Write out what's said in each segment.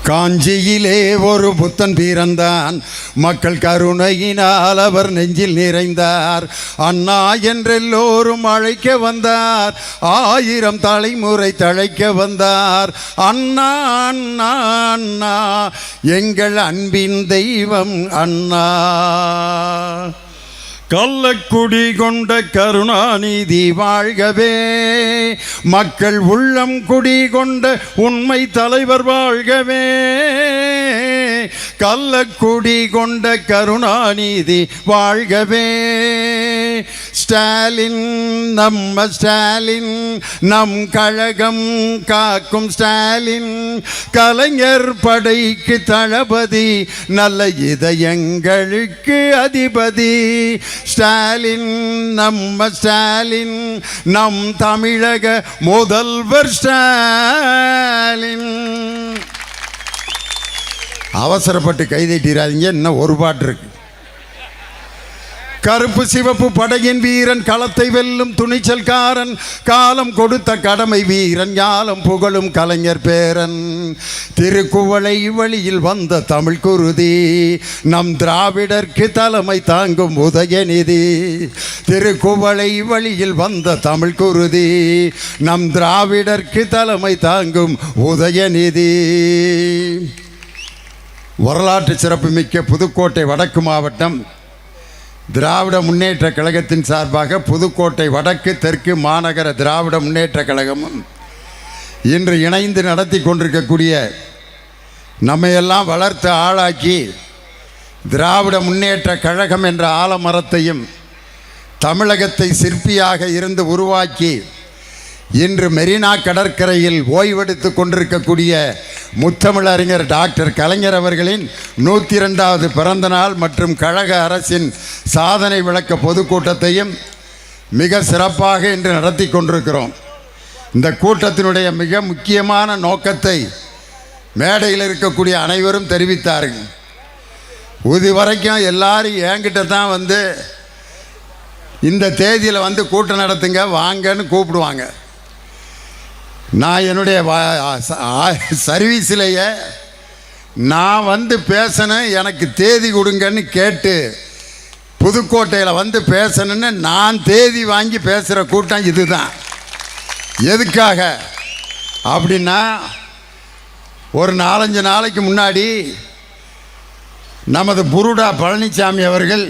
காஞ்சியிலே ஒரு புத்தன் பிறந்தான், மக்கள் கருணையினால் அவர் நெஞ்சில் நிறைந்தார். அண்ணா என்றெல்லோரும் அழைக்க வந்தார், 1000 தலைமுறை தழைக்க வந்தார். அண்ணா அண்ணா அண்ணா எங்கள் அன்பின் தெய்வம் அண்ணா. கள்ளக்குடி கொண்ட கருணாநிதி வாழ்கவே, மக்கள் உள்ளம் குடி கொண்ட உண்மை தலைவர் வாழ்கவே. கள்ளக்குடி கொண்ட கருணாநிதி வாழ்கவே. ஸ்டாலின் நம்ம ஸ்டாலின், நம் கழகம் காக்கும் ஸ்டாலின். கலைஞர் படைக்கு தளபதி, நல்ல இதயங்களுக்கு அதிபதி. ஸ்டாலின் நம்ம ஸ்டாலின், நம் தமிழக முதல்வர் ஸ்டாலின். அவசரப்பட்டு கைதட்டிராதீங்க, இன்னும் ஒரு பாட்டு இருக்கு. கருப்பு சிவப்பு படையின் வீரன், களத்தை வெல்லும் துணிச்சல்காரன், காலம் கொடுத்த கடமை வீரன், ஞாலம் புகழும் கலைஞர் பேரன். திருக்குவளை வழியில் வந்த தமிழ் குருதி, நம் திராவிடர்க்கு தலைமை தாங்கும் உதயநிதி. திருக்குவளை வழியில் வந்த தமிழ் குருதி, நம் திராவிடர்க்கு தலைமை தாங்கும் உதயநிதி. வரலாற்று சிறப்புமிக்க புதுக்கோட்டை வடக்கு மாவட்டம் திராவிட முன்னேற்ற கழகத்தின் சார்பாக புதுக்கோட்டை வடக்கு தெற்கு மாநகர திராவிட முன்னேற்ற கழகமும் இன்று இணைந்து நடத்தி கொண்டிருக்கக்கூடிய, நம்மையெல்லாம் வளர்த்து ஆளாக்கி திராவிட முன்னேற்ற கழகம் என்ற ஆலமரத்தையும் தமிழகத்தை சிற்பியாக இருந்து உருவாக்கி இன்று மெரினா கடற்கரையில் ஓய்வெடுத்து கொண்டிருக்கக்கூடிய முத்தமிழறிஞர் டாக்டர் கலைஞர் அவர்களின் 102வது பிறந்த நாள் மற்றும் கழக அரசின் சாதனை விளக்க பொதுக்கூட்டத்தையும் மிக சிறப்பாக இன்று நடத்தி கொண்டிருக்கிறோம். இந்த கூட்டத்தினுடைய மிக முக்கியமான நோக்கத்தை மேடையில் இருக்கக்கூடிய அனைவரும் தெரிவித்தார்கள். இதுவரைக்கும் எல்லாரும் என்கிட்ட தான் வந்து இந்த தேதியில் வந்து கூட்டம் நடத்துங்க வாங்கன்னு கூப்பிடுவாங்க. நான் என்னுடைய சர்வீஸிலேயே நான் வந்து பேசணும், எனக்கு தேதி கொடுங்கன்னு கேட்டு புதுக்கோட்டையில் வந்து பேசணுன்னு நான் தேதி வாங்கி பேசுகிற கூட்டம் இதுதான். எதுக்காக அப்படின்னா, ஒரு 4-5 நாளைக்கு முன்னாடி நமது புருடா பழனிசாமி அவர்கள்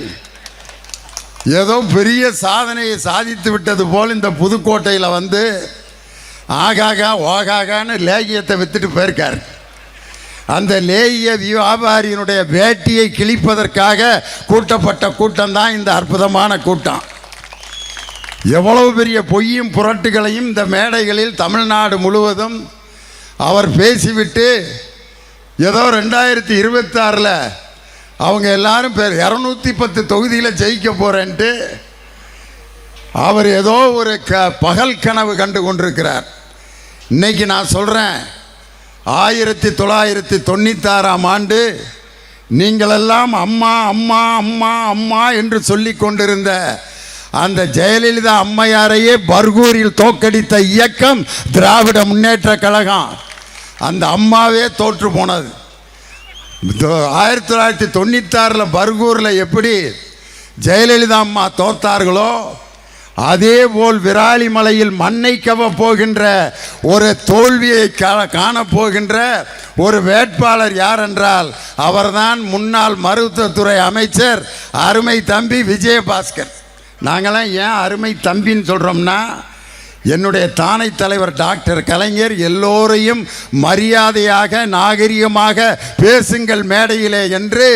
ஏதோ பெரிய சாதனையை சாதித்து விட்டது போல் இந்த புதுக்கோட்டையில் வந்து ஆகாகா ஓகாகான்னு லேகியத்தை விற்றுட்டு போயிருக்கார். அந்த லேகிய வியாபாரியினுடைய வேட்டியை கிழிப்பதற்காக கூட்டப்பட்ட கூட்டம்தான் இந்த அற்புதமான கூட்டம். எவ்வளவு பெரிய பொய்யும் புரட்டுகளையும் இந்த மேடைகளில் தமிழ்நாடு முழுவதும் அவர் பேசிவிட்டு ஏதோ 2026 அவங்க எல்லாரும் 210 தொகுதியில் ஜெயிக்க போகிறேன்ட்டு அவர் ஏதோ ஒரு பகல் கனவு கண்டு கொண்டிருக்கிறார். இன்னைக்கு நான் சொல்கிறேன், 1996ஆம் ஆண்டு நீங்களெல்லாம் அம்மா அம்மா அம்மா அம்மா என்று சொல்லி கொண்டிருந்த அந்த ஜெயலலிதா அம்மையாரையே பர்கூரில் தோற்கடித்த இயக்கம் திராவிட முன்னேற்ற கழகம். அந்த அம்மாவே தோற்று போனது. 1996 பர்கூரில் எப்படி ஜெயலலிதா அம்மா தோற்றார்களோ அதே போல் விராலிமலையில் மண்ணை கவ போகின்ற ஒரு தோல்வியை காணப்போகின்ற ஒரு வேட்பாளர் யார் என்றால் அவர்தான் முன்னாள் மருத்துவத்துறை அமைச்சர் அருமை தம்பி விஜயபாஸ்கர். நாங்களாம் ஏன் அருமை தம்பின்னு சொல்கிறோம்னா, என்னுடைய தானை தலைவர் டாக்டர் கலைஞர் எல்லோரையும் மரியாதையாக நாகரிகமாக பேசுங்கள் மேடையிலே என்று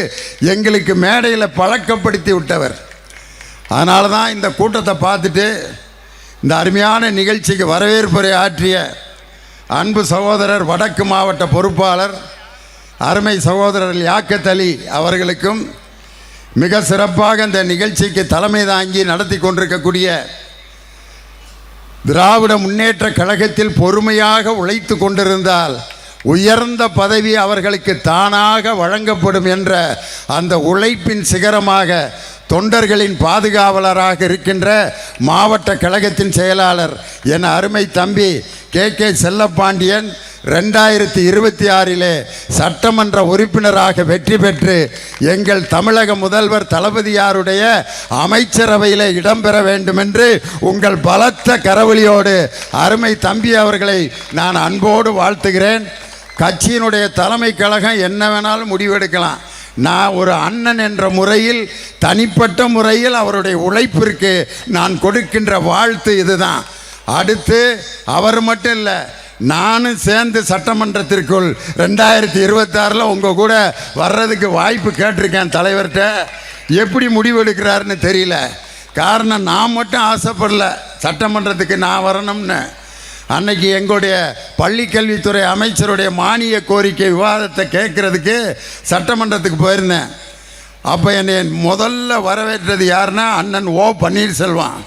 எங்களுக்கு மேடையில் பழக்கப்படுத்தி விட்டவர். அதனால தான் இந்த கூட்டத்தை பார்த்துட்டு இந்த அருமையான நிகழ்ச்சிக்கு வரவேற்புரை ஆற்றிய அன்பு சகோதரர் வடக்கு மாவட்ட பொறுப்பாளர் அருமை சகோதரர் யாக்கத் அலி அவர்களுக்கும், மிக சிறப்பாக இந்த நிகழ்ச்சிக்கு தலைமை தாங்கி நடத்தி கொண்டிருக்கக்கூடிய திராவிட முன்னேற்ற கழகத்தில் பொறுமையாக உழைத்து கொண்டிருந்தால் உயர்ந்த பதவி அவர்களுக்கு தானாக வழங்கப்படும் என்ற அந்த உழைப்பின் சிகரமாக தொண்டர்களின் பாதுகாவலராக இருக்கின்ற மாவட்ட கழகத்தின் செயலாளர் என் அருமை தம்பி கே செல்லப்பாண்டியன், 2026 சட்டமன்ற உறுப்பினராக வெற்றி பெற்று எங்கள் தமிழக முதல்வர் தளபதியாருடைய அமைச்சரவையில் இடம்பெற வேண்டும் என்று உங்கள் பலத்த கரவொலியோடு அருமை தம்பி அவர்களை நான் அன்போடு வாழ்த்துகிறேன். கட்சியினுடைய தலைமை கழகம் என்ன வேணாலும் முடிவெடுக்கலாம். நான் ஒரு அண்ணன் என்ற முறையில் தனிப்பட்ட முறையில் அவருடைய உழைப்பிற்கு நான் கொடுக்கின்ற வாழ்த்து இதுதான். அடுத்து அவர் மட்டும் இல்லை, நானும் சேர்ந்து சட்டமன்றத்திற்குள் 2026 உங்கள் கூட வர்றதுக்கு வாய்ப்பு கேட்டிருக்கேன் தலைவர்கிட்ட. எப்படி முடிவெடுக்கிறாருன்னு தெரியல. காரணம் நான் மட்டும் ஆசைப்படல சட்டமன்றத்துக்கு நான் வரணும்னு. அன்னைக்கு எங்களுடைய பள்ளிக்கல்வித்துறை அமைச்சருடைய மானிய கோரிக்கை விவாதத்தை கேட்குறதுக்கு சட்டமன்றத்துக்கு போயிருந்தேன். அப்போ என்னை முதல்ல வரவேற்றது யாருன்னா அண்ணன் ஓ பன்னீர்செல்வம்.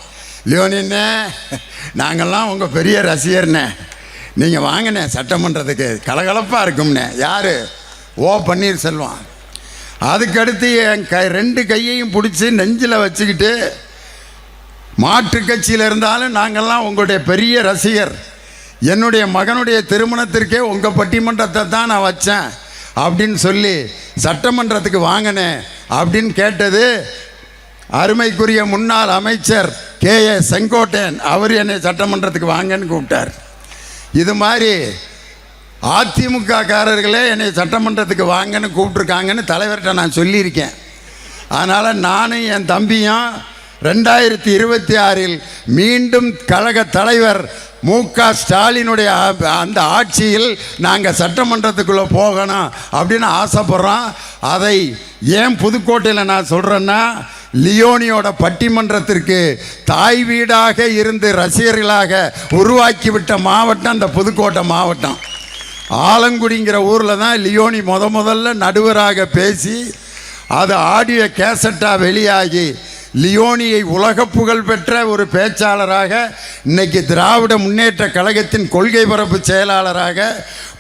லியோனின்னே, நாங்கள்லாம் உங்கள் பெரிய ரசிகர்னே, நீங்கள் வாங்கினே சட்டமன்றத்துக்கு, கலகலப்பாக இருக்கும்னே. யார்? ஓ பன்னீர்செல்வம். அதுக்கடுத்து என் 2 கையையும் பிடிச்சி நெஞ்சில் வச்சுக்கிட்டு, மாற்று கட்சியில் இருந்தாலும் நாங்கள்லாம் உங்களுடைய பெரிய ரசிகர், என்னுடைய மகனுடைய திருமணத்திற்கே உங்கள் பட்டிமன்றத்தை தான் நான் வச்சேன் அப்படின்னு சொல்லி சட்டமன்றத்துக்கு வாங்கினேன் அப்படின்னு கேட்டது அருமைக்குரிய முன்னாள் அமைச்சர் K.A. செங்கோட்டையன். அவர் என்னை சட்டமன்றத்துக்கு வாங்கன்னு கூப்பிட்டார். இது மாதிரி அதிமுக காரர்களே என்னை சட்டமன்றத்துக்கு வாங்கன்னு கூப்பிட்ருக்காங்கன்னு தலைவர்கிட்ட நான் சொல்லியிருக்கேன். அதனால் நானும் என் தம்பியும் 2026 மீண்டும் கழக தலைவர் மு.க. ஸ்டாலினுடைய அந்த ஆட்சியில் நாங்கள் சட்டமன்றத்துக்குள்ளே போகணும் அப்படின்னு ஆசைப்படுறோம். அதை ஏன் புதுக்கோட்டையில் நான் சொல்கிறேன்னா, லியோனியோட பட்டிமன்றத்திற்கு தாய் வீடாக இருந்து ரசிகர்களாக உருவாக்கிவிட்ட மாவட்டம் அந்த புதுக்கோட்டை மாவட்டம். ஆலங்குடிங்கிற ஊரில் தான் லியோனி முதல்ல நடுவராக பேசி அது ஆடியோ கேசட்டாக வெளியாகி லியோனியை உலக புகழ் பெற்ற ஒரு பேச்சாளராக, இன்னைக்கு திராவிட முன்னேற்ற கழகத்தின் கொள்கை பரப்பு செயலாளராக,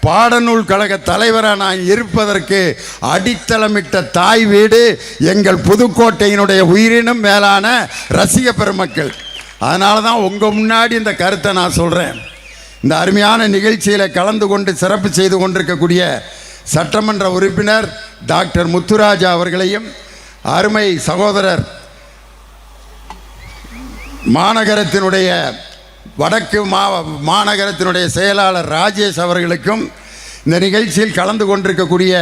பாடநூல் கழக தலைவராக நான் இருப்பதற்கு அடித்தளமிட்ட தாய் வீடு எங்கள் புதுக்கோட்டையினுடைய உயிரினும் மேலான ரசிக பெருமக்கள். அதனால தான் உங்கள் முன்னாடி இந்த கருத்தை நான் சொல்கிறேன். இந்த அருமையான நிகழ்ச்சியில் கலந்து கொண்டு சிறப்பு செய்து கொண்டிருக்கக்கூடிய சட்டமன்ற உறுப்பினர் டாக்டர் முத்துராஜா அவர்களையும், அருமை சகோதரர் மாநகரத்தினுடைய வடக்கு மாநகரத்தினுடைய செயலாளர் ராஜேஷ் அவர்களுக்கும், இந்த நிகழ்ச்சியில் கலந்து கொண்டிருக்கக்கூடிய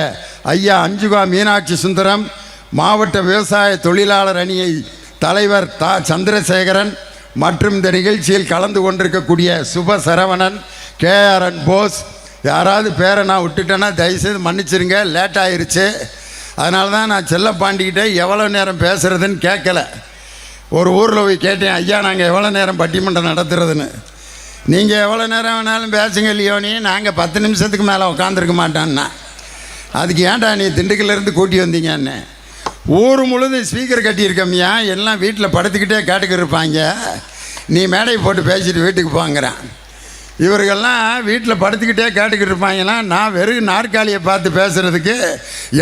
ஐயா அஞ்சுகா மீனாட்சி சுந்தரம், மாவட்ட விவசாய தொழிலாளர் அணியை தலைவர் சந்திரசேகரன் மற்றும் இந்த நிகழ்ச்சியில் கலந்து கொண்டிருக்கக்கூடிய சுப சரவணன், KRN போஸ், யாராவது பேரை நான் விட்டுட்டேன்னா தயவுசெய்து மன்னிச்சிருங்க, லேட் ஆயிடுச்சு. அதனால தான் நான் செல்லப்பாண்டிக்கிட்டே எவ்வளோ நேரம் பேசுகிறதுன்னு கேட்கல. ஒரு ஊரில் போய் கேட்டேன், ஐயா நாங்கள் எவ்வளோ நேரம் பட்டிமன்றம் நடத்துறதுன்னு. நீங்கள் எவ்வளோ நேரம் வேணாலும் பேசுங்க லியோனி, நாங்கள் 10 நிமிஷத்துக்கு மேலே உட்காந்துருக்க மாட்டான்னா. அதுக்கு ஏன்டா நீ திண்டுக்கல்லேருந்து கூட்டி வந்தீங்கன்னு. ஊர் முழுதும் ஸ்பீக்கர் கட்டியிருக்கம்யா, எல்லாம் வீட்டில் படுத்துக்கிட்டே கேட்டுக்கிட்டு இருப்பாங்க, நீ மேடை போட்டு பேசிட்டு வீட்டுக்கு போங்கிறான். இவர்கள்லாம் வீட்டில் படுத்துக்கிட்டே கேட்டுக்கிட்டு இருப்பாங்கன்னா, நான் வெறும் நாற்காலியை பார்த்து பேசுகிறதுக்கு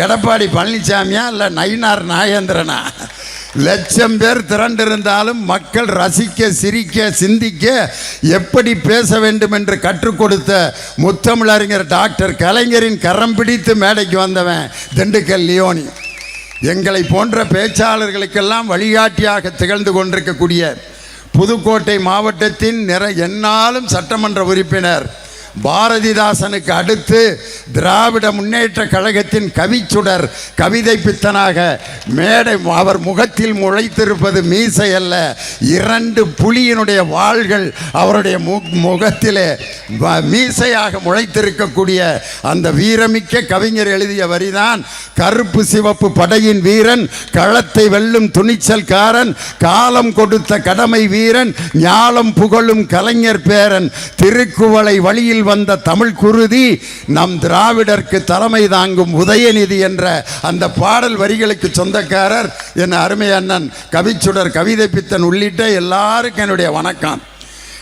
எடப்பாடி பழனிசாமியா இல்லை நயினார் நாகேந்திரனா? லட்சம் பேர் திரண்டிருந்தாலும் மக்கள் ரசிக்க, சிரிக்க, சிந்திக்க எப்படி பேச வேண்டும் என்று கற்றுக் கொடுத்த முத்தமிழறிஞர் டாக்டர் கலைஞரின் கரம் பிடித்து மேடைக்கு வந்தவன் திண்டுக்கல் லியோனி. எங்களை போன்ற பேச்சாளர்களுக்கெல்லாம் வழிகாட்டியாக திகழ்ந்து கொண்டிருக்கக்கூடிய புதுக்கோட்டை மாவட்டத்தின் எந்நாளும் சட்டமன்ற உறுப்பினர் பாரதிதாசனுக்கு அடுத்து திராவிட முன்னேற்ற கழகத்தின் கவிச்சுடர், கவிதை பித்தனாக மேடை, அவர் முகத்தில் முளைத்திருப்பது மீசை அல்ல, 2 புலியினுடைய வாள்கள் அவருடைய முகத்திலே மீசையாக முளைத்திருக்கக்கூடிய அந்த வீரமிக்க கவிஞர் எழுதிய வரிதான், கருப்பு சிவப்பு படையின் வீரன், களத்தை வெல்லும் துணிச்சல்காரன், காலம் கொடுத்த கடமை வீரன், ஞாலம் புகழும் கலைஞர் பேரன், திருக்குவளை வழியில் வந்த தமிழ் குருதி, நம் திராவிடருக்கு தலைமை தாங்கும் உதயநிதி என்ற அந்த பாடல் வரிகளுக்கு சொந்தக்காரர் என் அருமை அண்ணன் கவிச்சுடர், கவிதை பித்தன் உள்ளிட்ட எல்லாருக்கும் என்னுடைய வணக்கம்.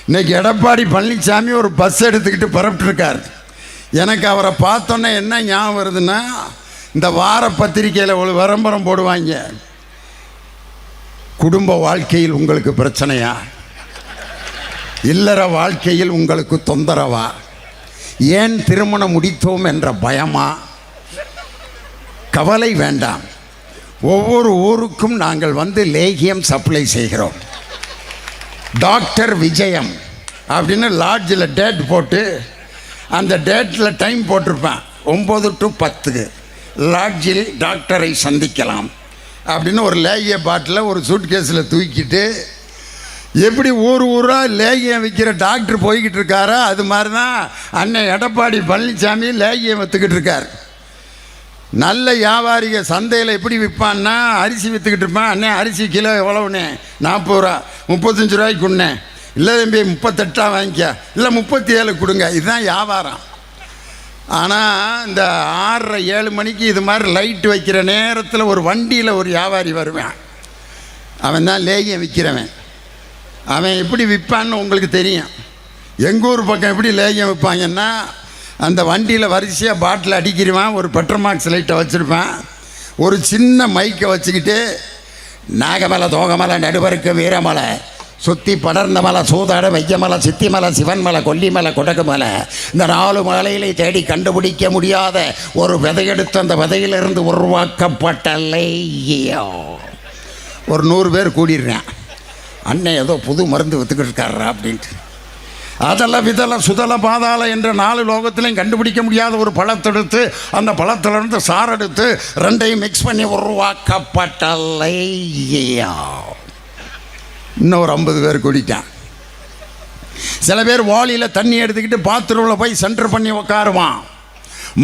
இன்னைக்கு எடப்பாடி பழனிசாமி ஒரு பஸ் எடுத்துக்கிட்டு புறப்பட்டுருக்கார். எனக்கு அவரை பார்த்தோன்னே என்ன ஞாபகம் வருதுன்னா, இந்த வார பத்திரிகையில் ஒரு விளம்பரம் போடுவாங்க, குடும்ப வாழ்க்கையில் உங்களுக்கு பிரச்சனையா, இல்லற வாழ்க்கையில் உங்களுக்கு தொந்தரவா, ஏன் திருமணம் முடித்தோம் என்ற பயமா? கவலை வேண்டாம். ஒவ்வொரு ஊருக்கும் நாங்கள் வந்து லேகியம் சப்ளை செய்கிறோம். டாக்டர் விஜயம் அப்படின்னு லாட்ஜில் டேட் போட்டு அந்த டேட்டில் டைம் போட்டிருப்பேன் 9 to 10 லாட்ஜில் டாக்டரை சந்திக்கலாம் அப்படின்னு ஒரு லேகிய பாட்டில் ஒரு சூட்கேஸில் தூக்கிட்டு எப்படி ஊர் ஊராக லேகியம் விற்கிற டாக்டர் போய்கிட்டு இருக்காரோ அது மாதிரி தான் அண்ணன் எடப்பாடி பழனிசாமி லேகியம் விற்றுக்கிட்டு இருக்கார். நல்ல வியாபாரிக சந்தையில் எப்படி விற்பான்னா அரிசி விற்றுக்கிட்டு இருப்பான். அண்ணே அரிசி கிலோ எவ்வளவுண்ணே? 40 ரூபா. 35 ரூபாய்க்கு கொடுண்ணே. இல்லை தம்பி 38 வாங்கிக்க, இல்லை 37 கொடுங்க. இதுதான் வியாபாரம். ஆனால் இந்த 6:30 7 மணிக்கு இது மாதிரி லைட்டு வைக்கிற நேரத்தில் ஒரு வண்டியில் ஒரு வியாபாரி வருவேன். அவன் தான் லேகியம் விற்கிறவன். அவன் எப்படி விற்பான்னு உங்களுக்கு தெரியும். எங்கள் ஊர் பக்கம் எப்படி லேகியம் விற்பாங்கன்னா அந்த வண்டியில் வரிசையாக பாட்டில் அடிக்கிறவான், ஒரு பெட்ரோமாக்ஸ் லைட்டை வச்சுருப்பான், ஒரு சின்ன மைக்கை வச்சுக்கிட்டு நாகமலை தோகமலை நடுவருக்கு வீரமலை சுற்றி படர்ந்த மலை சூதாட வையமலை சித்திமலை சிவன்மலை கொல்லிமலை கொடகுமலை இந்த 4 மலையிலே தேடி கண்டுபிடிக்க முடியாத ஒரு விதையெடுத்து அந்த விதையிலிருந்து உருவாக்கப்பட்ட லேகியம். ஒரு 100 பேர் கூடிடுறேன். அண்ணன் ஏதோ புது மருந்து விற்றுக்கிட்டு இருக்காரா அப்படின்ட்டு. அதெல்லாம் விதலை சுதல பாதாள என்ற 4 லோகத்திலையும் கண்டுபிடிக்க முடியாத ஒரு பழத்தெடுத்து அந்த பழத்திலிருந்து சாரெடுத்து 2ஐயும் மிக்ஸ் பண்ணி உருவாக்கப்பட்ட லேகியம். இன்னும் ஒரு 50 பேர் கூடிட்டான். சில பேர் வாளியில் தண்ணி எடுத்துக்கிட்டு பாத்ரூமில் போய் சென்டர் பண்ணி உட்காருவான்.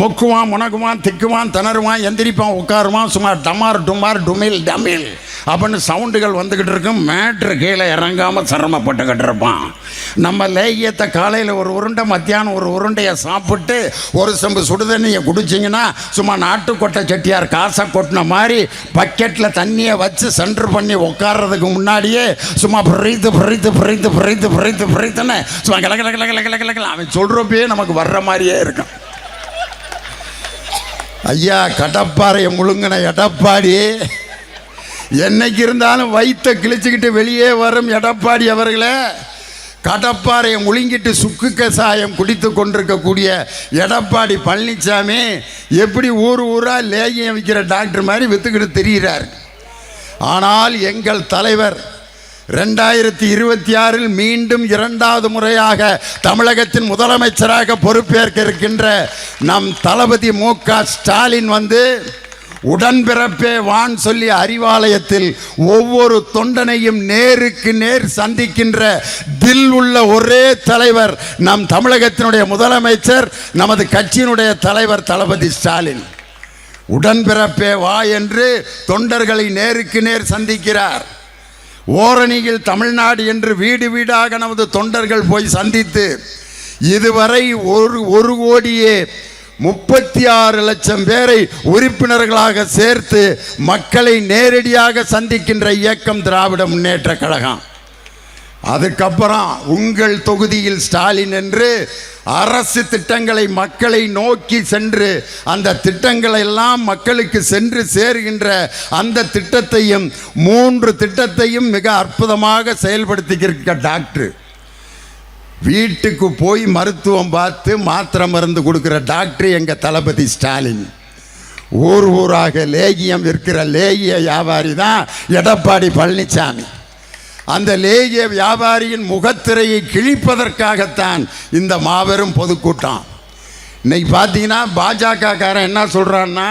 மொக்குவான், முனகுவான், திக்குவான், திணறுவான், எந்திரிப்பான், உட்காருவான். சும்மா டமார் டுமார் டுமில் டமில் அப்படின்னு சவுண்டுகள் வந்துக்கிட்டு இருக்கும். மேட்ரு கீழே இறங்காமல் சிரமப்பட்டுக்கிட்டு இருப்பான். நம்ம லேகியத்தை காலையில் ஒரு உருண்டை, மத்தியானம் ஒரு உருண்டையை சாப்பிட்டு ஒரு செம்பு சுடுதண்ணியை குடிச்சிங்கன்னா சும்மா நாட்டுக்கொட்டை செட்டியார் காசை கொட்டின மாதிரி பக்கெட்டில் தண்ணியை வச்சு சென்டர் பண்ணி உட்கார்றதுக்கு முன்னாடியே சும்மா பிரித்துன்னு சும்மா கிளக்கில அவன் சொல்கிறப்பயே நமக்கு வர்ற மாதிரியே இருக்கும். ஐயா கடப்பாறையை முழுங்கின எடப்பாடி என்னைக்கு இருந்தாலும் வயிற்றை கிழிச்சுக்கிட்டு வெளியே வரும் எடப்பாடி அவர்களே, கடப்பாறையை முழுங்கிட்டு சுக்கு கசாயம் குடித்து கொண்டிருக்கக்கூடிய எடப்பாடி பழனிசாமி எப்படி ஊர் ஊராக லேகியம் விற்கிற டாக்டர் மாதிரி விற்றுக்கிட்டு தெரிகிறார். ஆனால் எங்கள் தலைவர் 2026 மீண்டும் 2வது முறையாக தமிழகத்தின் முதலமைச்சராக பொறுப்பேற்க இருக்கின்ற நம் தளபதி மு.க. ஸ்டாலின் வந்து உடன்பிறப்பே வான் சொல்லி அறிவாலயத்தில் ஒவ்வொரு தொண்டனையும் நேருக்கு நேர் சந்திக்கின்ற தில் உள்ள ஒரே தலைவர் நம் தமிழகத்தினுடைய முதலமைச்சர், நமது கட்சியினுடைய தலைவர் தளபதி ஸ்டாலின். உடன்பிறப்பே வா என்று தொண்டர்களை நேருக்கு நேர் சந்திக்கிறார். ஓரணியில் தமிழ்நாடு என்று வீடு வீடாக நமது தொண்டர்கள் போய் சந்தித்து இதுவரை 1,36,00,000 பேரை உறுப்பினர்களாக சேர்த்து மக்களை நேரடியாக சந்திக்கின்ற இயக்கம் திராவிட முன்னேற்ற கழகம். அதுக்கப்புறம் உங்கள் தொகுதியில் ஸ்டாலின் என்று அரசு திட்டங்களை மக்களை நோக்கி சென்று அந்த திட்டங்களை எல்லாம் மக்களுக்கு சென்று சேருகின்ற அந்த திட்டத்தையும் 3 திட்டத்தையும் மிக அற்புதமாக செயல்படுத்திக்கிற டாக்டர். வீட்டுக்கு போய் மருத்துவம் பார்த்து மாத்திரை மருந்து கொடுக்குற டாக்டர் எங்கள் தளபதி ஸ்டாலின். ஊர் ஊராக லேகியம் விற்கிற லேகிய வியாபாரி தான் எடப்பாடி பழனிசாமி. அந்த லேகிய வியாபாரியின் முகத்திரையை கிழிப்பதற்காகத்தான் இந்த மாபெரும் பொதுக்கூட்டம். இன்னைக்கு பார்த்தீங்கன்னா பாஜகக்காரன் என்ன சொல்கிறான்னா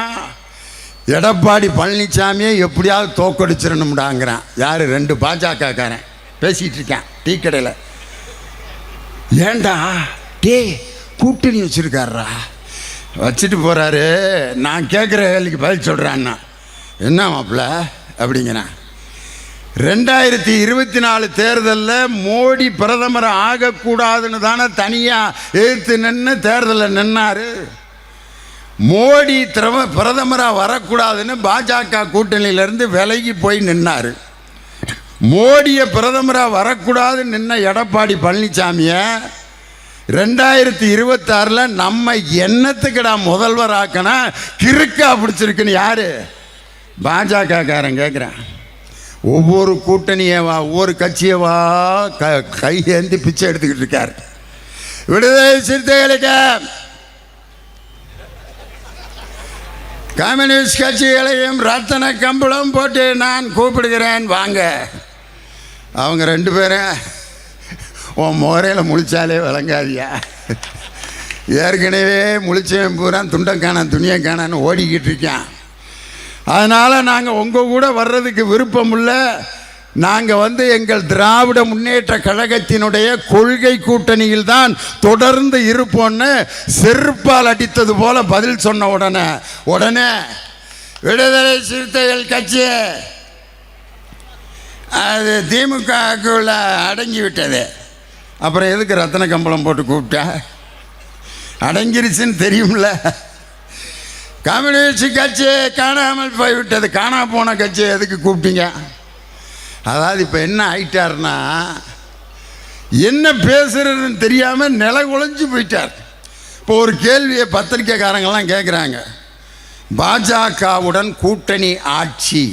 எடப்பாடி பழனிசாமியை எப்படியாவது தோக்கடிச்சிடணும்டாங்கிறான். யார்? 2 பாஜகக்காரன் பேசிகிட்டு இருக்கேன் டீ கடையில். ஏண்டா டே கூட்டணி வச்சுருக்காரா? வச்சுட்டு போகிறாரு. நான் கேட்குற வேலைக்கு பதில் சொல்கிறான்னா என்ன மாப்பிள்ள அப்படிங்கிறேன். 2024 தேர்தலில் மோடி பிரதமர் ஆகக்கூடாதுன்னு தானே தனியாக எதிர்த்து நின்று தேர்தலில் நின்னார். மோடி பிரதமராக வரக்கூடாதுன்னு பாஜக கூட்டணியிலேருந்து விலகி போய் நின்னார். மோடியை பிரதமராக வரக்கூடாதுன்னு நின்ன எடப்பாடி பழனிசாமியை 2026 நம்ம என்னத்துக்குடா முதல்வர் ஆக்கினா கிறுக்கா பிடிச்சிருக்குன்னு யார்? பாஜகக்காரன் கேட்குறான். ஒவ்வொரு கூட்டணியவா ஒவ்வொரு கட்சியவா கையேந்தி பிச்சை எடுத்துக்கிட்டு இருக்கார். விடுதலை சிறுத்தைகளுக்கு கம்யூனிஸ்ட் கட்சிகளையும் ரத்தன கம்பளம் போட்டு நான் கூப்பிடுகிறேன் வாங்க. அவங்க 2 பேரும் உன் முறையில் முழிச்சாலே விளங்காதியா. ஏற்கனவே முழிச்சவன் பூரா துண்டக்கான துணியக்கானு ஓடிக்கிட்டு இருக்கான். அதனால் நாங்கள் உங்கள் கூட வர்றதுக்கு விருப்பம் இல்லை. நாங்கள் எங்கள் திராவிட முன்னேற்ற கழகத்தினுடைய கொள்கை கூட்டணியில் தான் தொடர்ந்து இருப்போன்னு செருப்பால் அடித்தது போல பதில் சொன்ன உடனே விடுதலை சிறுத்தைகள் கட்சி அது திமுகக்குள்ள அடங்கி விட்டது. அப்புறம் எதுக்கு ரத்தன கம்பளம் போட்டு கூப்பிட்டா? அடங்கிருச்சுன்னு தெரியும்ல. கம்யூனிஸ்ட் கட்சி காணாமல் போய்விட்டது. காணா போன கட்சி எதுக்கு கூப்பிட்டீங்க? அதாவது இப்போ என்ன ஆயிட்டார்னா, என்ன பேசுறதுன்னு தெரியாமல் நில குலைஞ்சு போயிட்டார். இப்போ ஒரு கேள்வியை பத்திரிக்கைக்காரங்கெல்லாம் கேட்குறாங்க. பாஜகவுடன் கூட்டணி ஆட்சி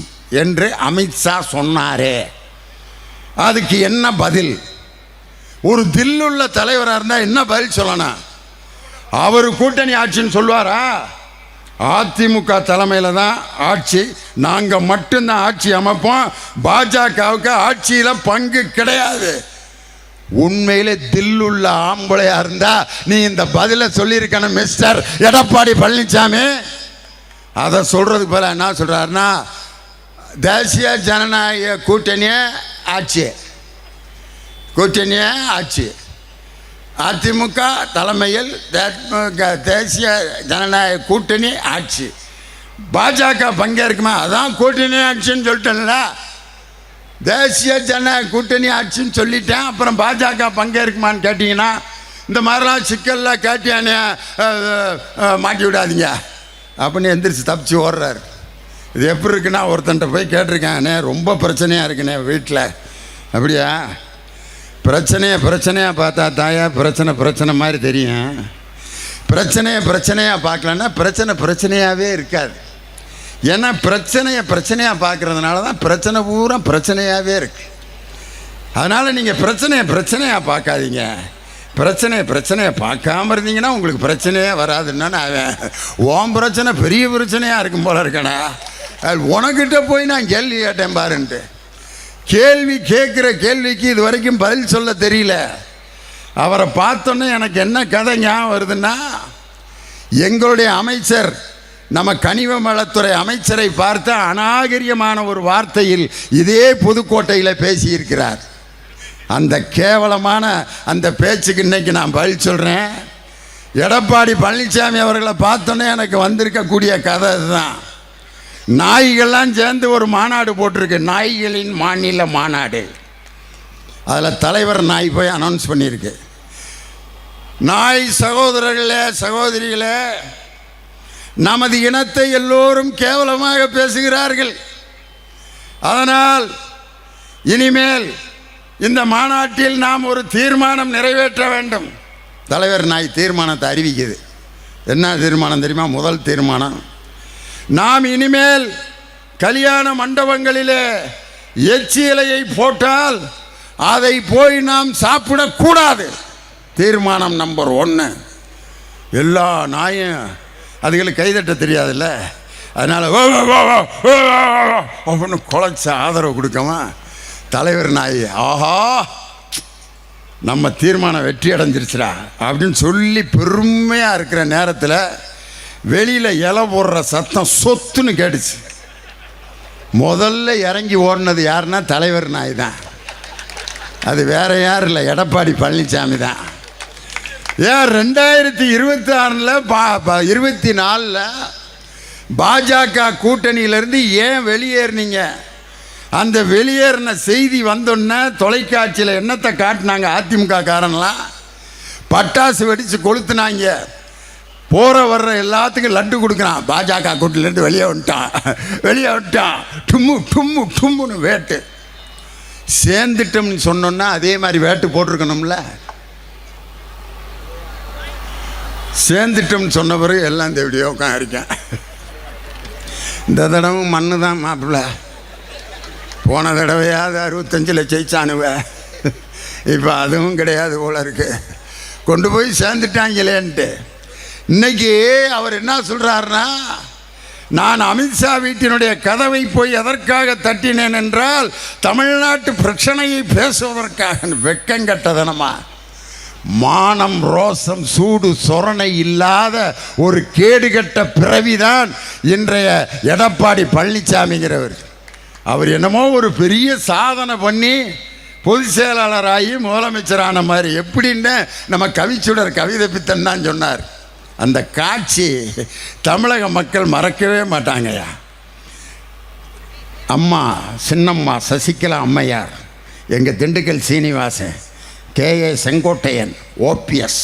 என்று அமித்ஷா சொன்னாரே, அதுக்கு என்ன பதில்? ஒரு தில்லுள்ள தலைவராக இருந்தால் என்ன பதில் சொல்லணும்? அவர் கூட்டணி ஆட்சின்னு சொல்லுவாரா? அதிமுக தலைமையில் தான் ஆட்சி, நாங்கள் மட்டும்தான் ஆட்சி அமைப்போம், பாஜகவுக்கு ஆட்சியில் பங்கு கிடையாது. உண்மையிலே தில்லுள்ள ஆம்பளையா இருந்தா நீ இந்த பதிலை சொல்லியிருக்கணும் மிஸ்டர் எடப்பாடி பழனிசாமி. அதை சொல்றதுக்கு பதிலாக என்ன சொல்றாருன்னா, தேசிய ஜனநாயக கூட்டணிய ஆட்சி அதிமுக தலைமையில் தேசிய ஜனநாயக கூட்டணி ஆட்சி, பாஜக பங்கேற்குமா? அதான் கூட்டணி ஆட்சின்னு சொல்லிட்டேன்ல. தேசிய ஜனநாயக கூட்டணி ஆட்சின்னு சொல்லிட்டேன். அப்புறம் பாஜக பங்கேற்குமான்னு கேட்டிங்கன்னா இந்த மாதிரிலாம் சிக்கலில் கேட்டியானே மாட்டி விடாதீங்க அப்படின்னு எந்திரிச்சு தப்பிச்சு ஓடுறாரு. இது எப்படி இருக்குன்னா, ஒருத்தன்ட்ட போய் கேட்டிருக்கானே, ரொம்ப பிரச்சனையாக இருக்குண்ணே வீட்டில். அப்படியா? பிரச்சனையாக பார்த்தா தாயா பிரச்சனை மாதிரி தெரியும். பிரச்சனையாக பார்க்கலன்னா பிரச்சனையாகவே இருக்காது. ஏன்னா பிரச்சனையாக பார்க்குறதுனால தான் பிரச்சனை பூரா பிரச்சனையாகவே இருக்கு. அதனால் நீங்கள் பிரச்சனையாக பார்க்காதீங்க. பிரச்சனையை பார்க்காம இருந்தீங்கன்னா உங்களுக்கு பிரச்சனையே வராதுன்னா உன் பிரச்சனை பெரிய பிரச்சனையாக இருக்கும் போல இருக்கணா. உனக்கிட்ட போய் நான் கேள்வி கேட்டேன் பாருன்ட்டு. கேள்வி கேட்குற கேள்விக்கு இது வரைக்கும் பதில் சொல்ல தெரியல. அவரை பார்த்தோன்னே எனக்கு என்ன கதை ஞாபகம் வருதுன்னா, எங்களுடைய அமைச்சர் நம்ம கனிம வளத்துறை அமைச்சரை பார்த்து அநாகரிகமான ஒரு வார்த்தையில் இதே புதுக்கோட்டையில் பேசியிருக்கிறார். அந்த கேவலமான அந்த பேச்சுக்கு இன்னைக்கு நான் பதில் சொல்கிறேன். எடப்பாடி பழனிசாமி அவர்களை பார்த்தோன்னே எனக்கு வந்திருக்கக்கூடிய கதை இதுதான். நாய்கள்லாம் சேர்ந்து ஒரு மாநாடு போட்டிருக்கு, நாய்களின் மாநில மாநாடு. அதில் தலைவர் நாய் போய் அனௌன்ஸ் பண்ணியிருக்கு, நாய் சகோதரர்களே சகோதரிகளே, நமது இனத்தை எல்லோரும் கேவலமாக பேசுகிறார்கள். அதனால் இனிமேல் இந்த மாநாட்டில் நாம் ஒரு தீர்மானம் நிறைவேற்ற வேண்டும். தலைவர் நாய் தீர்மானத்தை அறிவிக்குது. என்ன தீர்மானம் தெரியுமா? முதல் தீர்மானம், நாம் இனிமேல் கல்யாண மண்டபங்களிலே எச்சி இலையை போட்டால் அதை போய் நாம் சாப்பிடக்கூடாது. தீர்மானம் நம்பர் 1. எல்லா நாயும் அதுகளுக்கு கைதட்ட தெரியாதுல்ல, அதனால் அப்படின்னு குலைச்ச ஆதரவு கொடுக்கமா தலைவர் நாய், ஆஹா நம்ம தீர்மானம் வெற்றி அடைஞ்சிருச்சுடா அப்படின்னு சொல்லி பெருமையாக இருக்கிற நேரத்தில் வெளியில் இலை போடுற சத்தம் சொத்துன்னு கேட்டுச்சு. முதல்ல இறங்கி ஓடினது யாருன்னா தலைவர் நாய் தான். அது வேற யாரும் இல்லை, எடப்பாடி பழனிசாமி தான். ஏன் 2026 24 பாஜக கூட்டணியிலேருந்து ஏன் வெளியேறினீங்க? அந்த வெளியேறின செய்தி வந்தோடனே தொலைக்காட்சியில் என்னத்தை காட்டினாங்க? அதிமுக காரன்லாம் பட்டாசு வெடித்து கொளுத்துனாங்க. போகிற வர்ற எல்லாத்துக்கும் லட்டு கொடுக்குறான். பாஜக கூட்டிலேருந்து வெளியே வந்துட்டான் டும்மு டும்மு டும்முன்னு வேட்டு. சேர்ந்துட்டோம்னு சொன்னோன்னா அதே மாதிரி வேட்டு போட்டிருக்கணும்ல. சேர்ந்துட்டோம்னு சொன்ன பிறகு எல்லாம் இந்த வீடியோ உட்காந்துருக்கேன். இந்த தடவை மண்ணு தான் மாப்பிள்ள. போன தடவையாவது 65 ஜெயிச்சானுவ, இப்போ அதுவும் கிடையாது போல இருக்கு. கொண்டு போய் சேர்ந்துட்டாங்களேன்ட்டு. இன்னைக்கு அவர் என்ன சொல்கிறாருன்னா, நான் அமித்ஷா வீட்டினுடைய கதவை போய் எதற்காக தட்டினேன் என்றால் தமிழ்நாட்டு பிரச்சனையை பேசுவதற்காக. வெக்கங்கட்டதனமா, மானம் ரோசம் சூடு சொரணை இல்லாத ஒரு கேடுகட்ட பிறவிதான் இன்றைய எடப்பாடி பழனிசாமிங்கிறவர். அவர் என்னமோ ஒரு பெரிய சாதனை பண்ணி பொதுச் செயலாளராகி முதலமைச்சரான மாதிரி. எப்படின்னு நம்ம கவிச்சுடர் கவிதை பித்தன் தான் சொன்னார். அந்த காட்சி தமிழக மக்கள் மறக்கவே மாட்டாங்கய்யா. அம்மா சின்னம்மா சசிகலா அம்மையார், எங்கள் திண்டுக்கல் சீனிவாசன், KA செங்கோட்டையன், OPS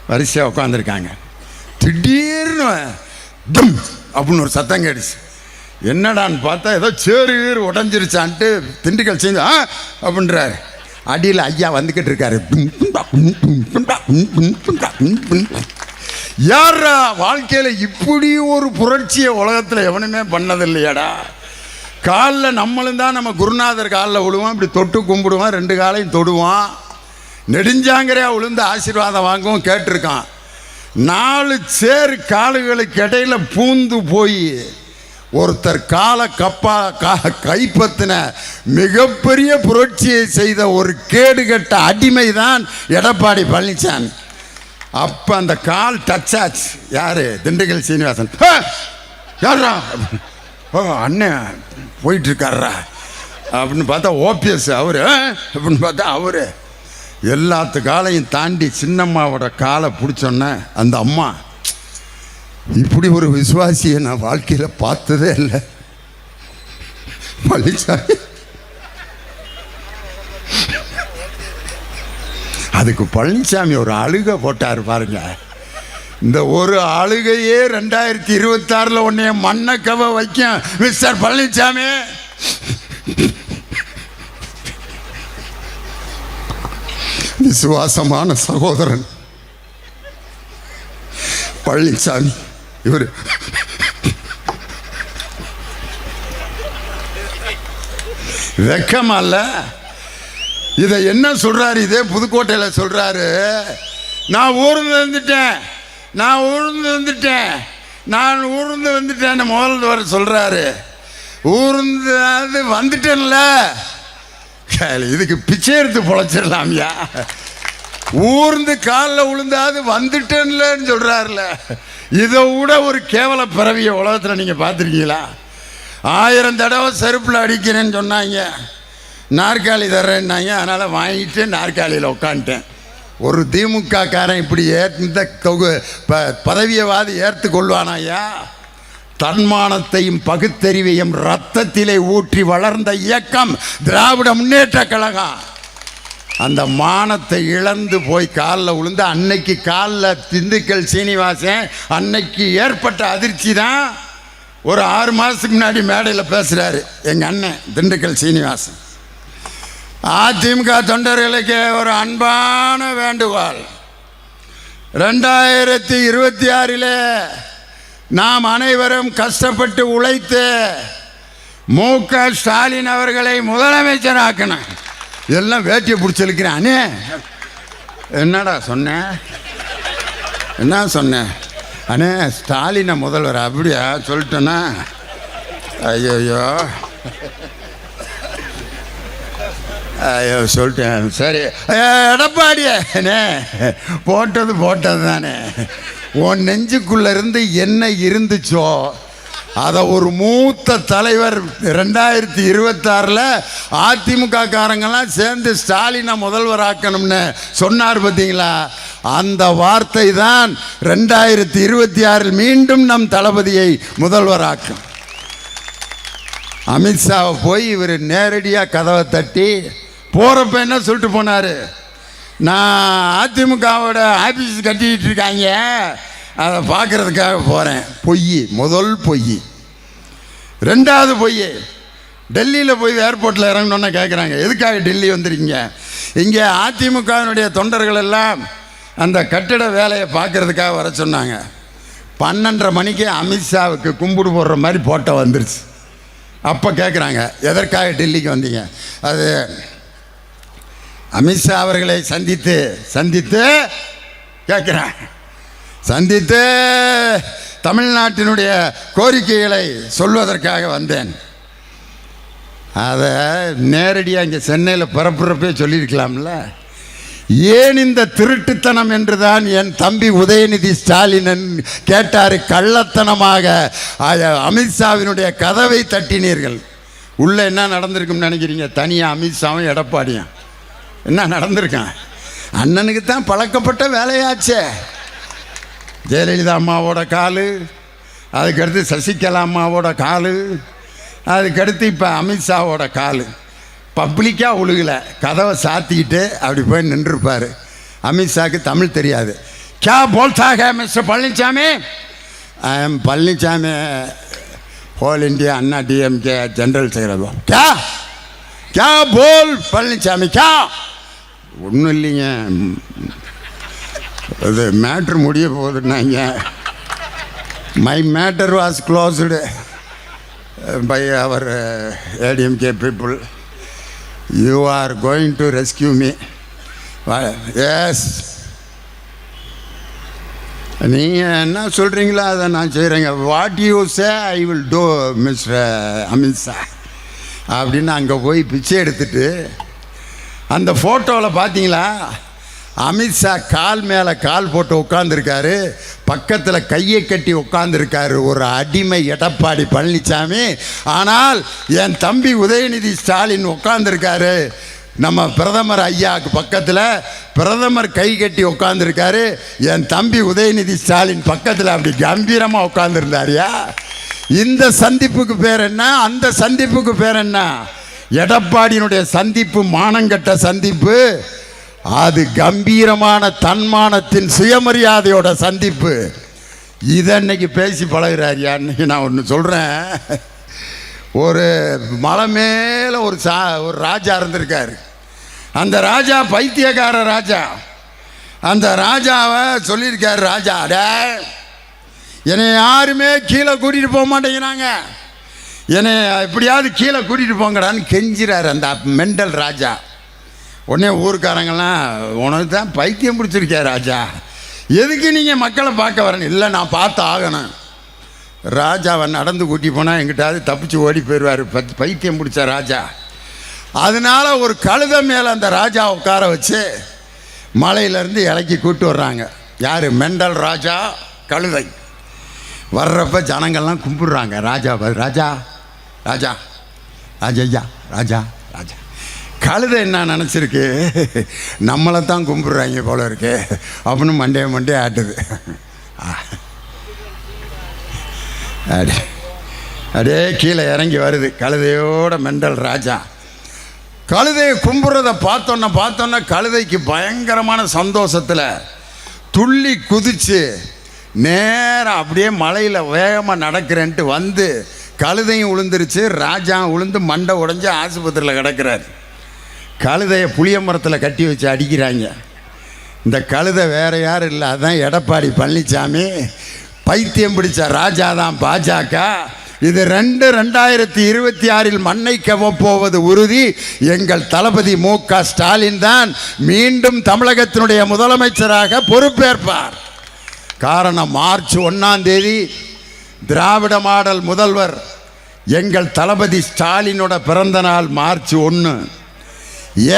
வரிசையாக உட்காந்துருக்காங்க. திடீர்னு டும் அப்படின்னு ஒரு சத்தம் கேடுச்சு. என்னடான்னு பார்த்தா ஏதோ சேரு உடஞ்சிருச்சான்ட்டு திண்டுக்கல் சீனி அப்படின்றார். அடியில் ஐயா வந்துக்கிட்டு இருக்காரு. யாரா வாழ்க்கையில் இப்படி ஒரு புரட்சியை உலகத்தில் எவனுமே பண்ணதில்லையாடா. காலில் நம்மளும் தான் நம்ம குருநாதர் காலில் விழுவோம், இப்படி தொட்டு கும்பிடுவோம், 2 காலையும் தொடுவோம், நெடுஞ்சாங்கரையாக விழுந்து ஆசீர்வாதம் வாங்கவும் கேட்டிருக்கான். 4 சேர் காலுகளுக்கு இடையில் பூந்து போய் ஒருத்தர் காலை கைப்பற்றின மிகப்பெரிய புரட்சியை செய்த ஒரு கேடுகட்ட அடிமை தான் எடப்பாடி பழனிசாமி. அப்போ அந்த கால் டச் ஆச்சு. யார்? திண்டுக்கல் சீனிவாசன். யாரா? ஓ அண்ணன் போயிட்டுருக்காரா அப்படின்னு பார்த்தா OPS அவரு. அப்படின்னு பார்த்தா அவரு எல்லாத்து காலையும் தாண்டி சின்னம்மாவோட காலை பிடிச்சோன்னே அந்த அம்மா, இப்படி ஒரு விசுவாசியை நான் வாழ்க்கையில் பார்த்ததே இல்லை பழனிசாமி. அதுக்கு பழனிசாமி ஒரு அழுகை போட்டார் பாருங்க. இந்த ஒரு அழுகையே 2026 உன்னைய மண்ணக்கவ வைக்கும் மிஸ்டர் பழனிசாமி. விசுவாசமான சகோதரன் பழனிசாமி. இவர் வெக்கமா இல்ல? இதை என்ன சொல்றாரு? இதே புதுக்கோட்டையில் சொல்றாரு, நான் ஊர்ந்து வந்துட்டேன், நான் ஊர்ந்து வந்துட்டேன், நான் ஊர்ந்து வந்துட்டேன்னு முதல்வர் சொல்றாரு. ஊர்ந்து அது வந்துட்டேன்ல, இதுக்கு பிச்சை எடுத்து பொழைச்சிடலாம்யா. ஊர்ந்து காலில் விழுந்தாது வந்துட்டேன்லன்னு சொல்றாருல. இதை விட ஒரு கேவல பிறவிய உலகத்தில் நீங்கள் பார்த்துருக்கீங்களா? 1000 தடவை செருப்பில் அடிக்கிறேன்னு சொன்னாங்க, நாற்காலி தர்றேன்னாங்க. அதனால் வாங்கிட்டு நாற்காலியில் உட்காந்துட்டேன். ஒரு திமுக காரன் இப்படி இந்த பதவியவாதி ஏற்று கொள்வானாயா? தன்மானத்தையும் பகுத்தறிவையும் ரத்தத்திலே ஊற்றி வளர்ந்த இயக்கம் திராவிட முன்னேற்ற கழகம். அந்த மானத்தை இழந்து போய் காலில் விழுந்து அன்னைக்கு காலில் திண்டுக்கல் சீனிவாசன் அன்னைக்கு ஏற்பட்ட அதிர்ச்சி தான் ஒரு 6 மாதத்துக்கு முன்னாடி மேடையில் பேசுகிறாரு எங்கள் அண்ணன் திண்டுக்கல் சீனிவாசன். அதிமுக தொண்டர்களுக்கு ஒரு அன்பான வேண்டுகோள், 2026 நாம் அனைவரும் கஷ்டப்பட்டு உழைத்து MK ஸ்டாலின் அவர்களை முதலமைச்சராக்கணும். எல்லாம் வேட்டியை பிடிச்சிருக்கிறானே. என்னடா சொன்னேன்? என்ன சொன்னேன்? அண்ணே ஸ்டாலினை முதல்வர் அப்படியா சொல்லிட்டேன்னா? ஐயோ ஐயோ சொல்லிட்டேன். சரி எடப்பாடியே போட்டது தானே. உன் நெஞ்சுக்குள்ள இருந்து என்ன இருந்துச்சோ அதை ஒரு மூத்த தலைவர் 2026 அதிமுக காரங்கெல்லாம் சேர்ந்து ஸ்டாலினை முதல்வராக்கணும்னு சொன்னார் பார்த்தீங்களா? அந்த வார்த்தை தான் 2026 மீண்டும் நம் தளபதியை முதல்வராக்கும். அமித்ஷாவை போய் இவர் நேரடியாக கதவை தட்டி போகிறப்ப என்ன சொல்லிட்டு போனார்? நான் அதிமுகவோட ஆஃபீஸ் கட்டிக்கிட்டு இருக்காங்க, அதை பார்க்குறதுக்காக போகிறேன். பொய், முதல் பொய். 2வது பொய், டெல்லியில் போய் ஏர்போர்ட்டில் இறங்கணுன்னு கேட்குறாங்க, எதுக்காக டெல்லி வந்துருக்கீங்க? இங்கே அதிமுகவினுடைய தொண்டர்கள் எல்லாம் அந்த கட்டிட வேலையை பார்க்குறதுக்காக வர சொன்னாங்க. 12:30 மணிக்கு அமித்ஷாவுக்கு கும்பிடு போடுற மாதிரி போட்டோ வந்துருச்சு. அப்போ கேட்குறாங்க, எதற்காக டெல்லிக்கு வந்தீங்க? அது அமித்ஷா அவர்களை சந்தித்து கேட்குறேன். சந்தித்து தமிழ்நாட்டினுடைய கோரிக்கைகளை சொல்வதற்காக வந்தேன். அதை நேரடியாக இங்கே சென்னையில் பரப்புறப்பே சொல்லியிருக்கலாம்ல. ஏன் இந்த திருட்டுத்தனம் என்று தான் என் தம்பி உதயநிதி ஸ்டாலின் கேட்டார். கள்ளத்தனமாக அமித்ஷாவினுடைய கதவை தட்டினீர்கள். உள்ளே என்ன நடந்திருக்குன்னு நினைக்கிறீங்க? தனியாக அமித்ஷாவும் எடப்பாடியும் என்ன நடந்திருக்கான்? அண்ணனுக்கு தான் பழக்கப்பட்ட வேலையாச்சே. ஜெயலலிதா அம்மாவோட காலு, அதுக்கடுத்து சசிகலா அம்மாவோட காலு, அதுக்கடுத்து இப்போ அமித்ஷாவோட காலு. பப்ளிக்காக உழுகலை, கதவை சாத்திக்கிட்டு அப்படி போய் நின்றுருப்பார். அமித்ஷாவுக்கு தமிழ் தெரியாது. கே போல்தாக mister Palaniswami? I am Palaniswami, whole India Anna DMK general secretary. கே கே போல் பழனிசாமி கே? ஒன்றும் இல்லைங்க, அது மேட்ரு முடிய போகுதுன்னாங்க. My matter was closed by our ADMK people. You are going to rescue me. Yes, நீங்கள் என்ன சொல்கிறீங்களோ அதை நான் செய்கிறேங்க. What you say I will do mister Amit Shah அப்படின்னு அங்கே போய் பிச்சை எடுத்துட்டு, அந்த ஃபோட்டோவில் பார்த்தீங்களா அமித்ஷா கால் மேலே கால் போட்டு உட்காந்துருக்காரு, பக்கத்தில் கையை கட்டி உட்காந்துருக்காரு ஒரு அடிமை எடப்பாடி பழனிசாமி. ஆனால் என் தம்பி உதயநிதி ஸ்டாலின் உட்காந்துருக்காரு நம்ம பிரதமர் ஐயாவுக்கு பக்கத்தில். பிரதமர் கை கட்டி உட்காந்துருக்காரு, என் தம்பி உதயநிதி ஸ்டாலின் பக்கத்தில் அப்படி கம்பீரமாக உட்காந்துருந்தாரியா. இந்த சந்திப்புக்கு பேர் என்ன? அந்த சந்திப்புக்கு பேர் என்ன? எடப்பாடியினுடைய சந்திப்பு மானங்கட்ட சந்திப்பு. அது கம்பீரமான தன்மானத்தின் சுயமரியாதையோட சந்திப்பு. இதை இன்னைக்கு பேசி பழகிறாரியா? இன்னைக்கு நான் ஒன்று சொல்கிறேன். ஒரு மலை மேலே ஒரு ராஜா இருந்திருக்காரு. அந்த ராஜா பைத்தியக்கார ராஜா. அந்த ராஜாவை சொல்லியிருக்காரு, ராஜா என்னை யாருமே கீழே கூட்டிகிட்டு போக மாட்டேங்கிறாங்க, என்னை எப்படியாவது கீழே கூட்டிகிட்டு போங்கடான்னு கெஞ்சிறாரு அந்த மெண்டல் ராஜா. உடனே ஊருக்காரங்கெல்லாம், உனக்கு தான் பைத்தியம் பிடிச்சிருக்கே ராஜா, எதுக்கு நீங்கள் மக்களை பார்க்க வரணும்? இல்லை, நான் பார்த்து ஆகணும். ராஜாவை நடந்து கூட்டி போனால் எங்கிட்டாவது தப்பிச்சு ஓடி போயிடுவார் பைத்தியம் பிடிச்ச ராஜா. அதனால் ஒரு கழுதை மேலே அந்த ராஜா உட்கார வச்சு மலையிலேருந்து இலக்கி கூட்டு வர்றாங்க. யார்? மெண்டல் ராஜா கழுதை. வர்றப்ப ஜனங்கள்லாம் கும்பிடுறாங்க ராஜாவை. ராஜா ராஜா ராஜையா ராஜா ராஜா. கழுதை என்ன நினச்சிருக்கு, நம்மளை தான் கும்பிட்றாங்க போல இருக்கு அப்படின்னு மண்டே ஆட்டுது. அப்படியே கீழே இறங்கி வருது கழுதையோட மெண்டல் ராஜா. கழுதையை கும்பிட்றத பார்த்தோன்னா கழுதைக்கு பயங்கரமான சந்தோஷத்தில் துள்ளி குதிச்சு நேராக அப்படியே மலையில் வேகமாக நடக்கிறேன்ட்டு வந்து கழுதையும் விழுந்துருச்சு, ராஜா விழுந்து மண்டை உடைஞ்சு ஆஸ்பத்திரியில் கிடக்கிறார். கழுதையை புளிய மரத்தில் கட்டி வச்சு அடிக்கிறாங்க. இந்த கழுதை வேறு யாரும் இல்லை, அதுதான் எடப்பாடி பழனிசாமி. பைத்தியம் பிடிச்ச ராஜா தான் பாஜக. இது 2026 மண்ணை கவப்போவது உறுதி. எங்கள் தளபதி மு.க. ஸ்டாலின் தான் மீண்டும் தமிழகத்தினுடைய முதலமைச்சராக பொறுப்பேற்பார். காரணம், மார்ச் 1 திராவிட மாடல் முதல்வர் எங்கள் தளபதி ஸ்டாலினோட பிறந்த நாள் மார்ச் 1.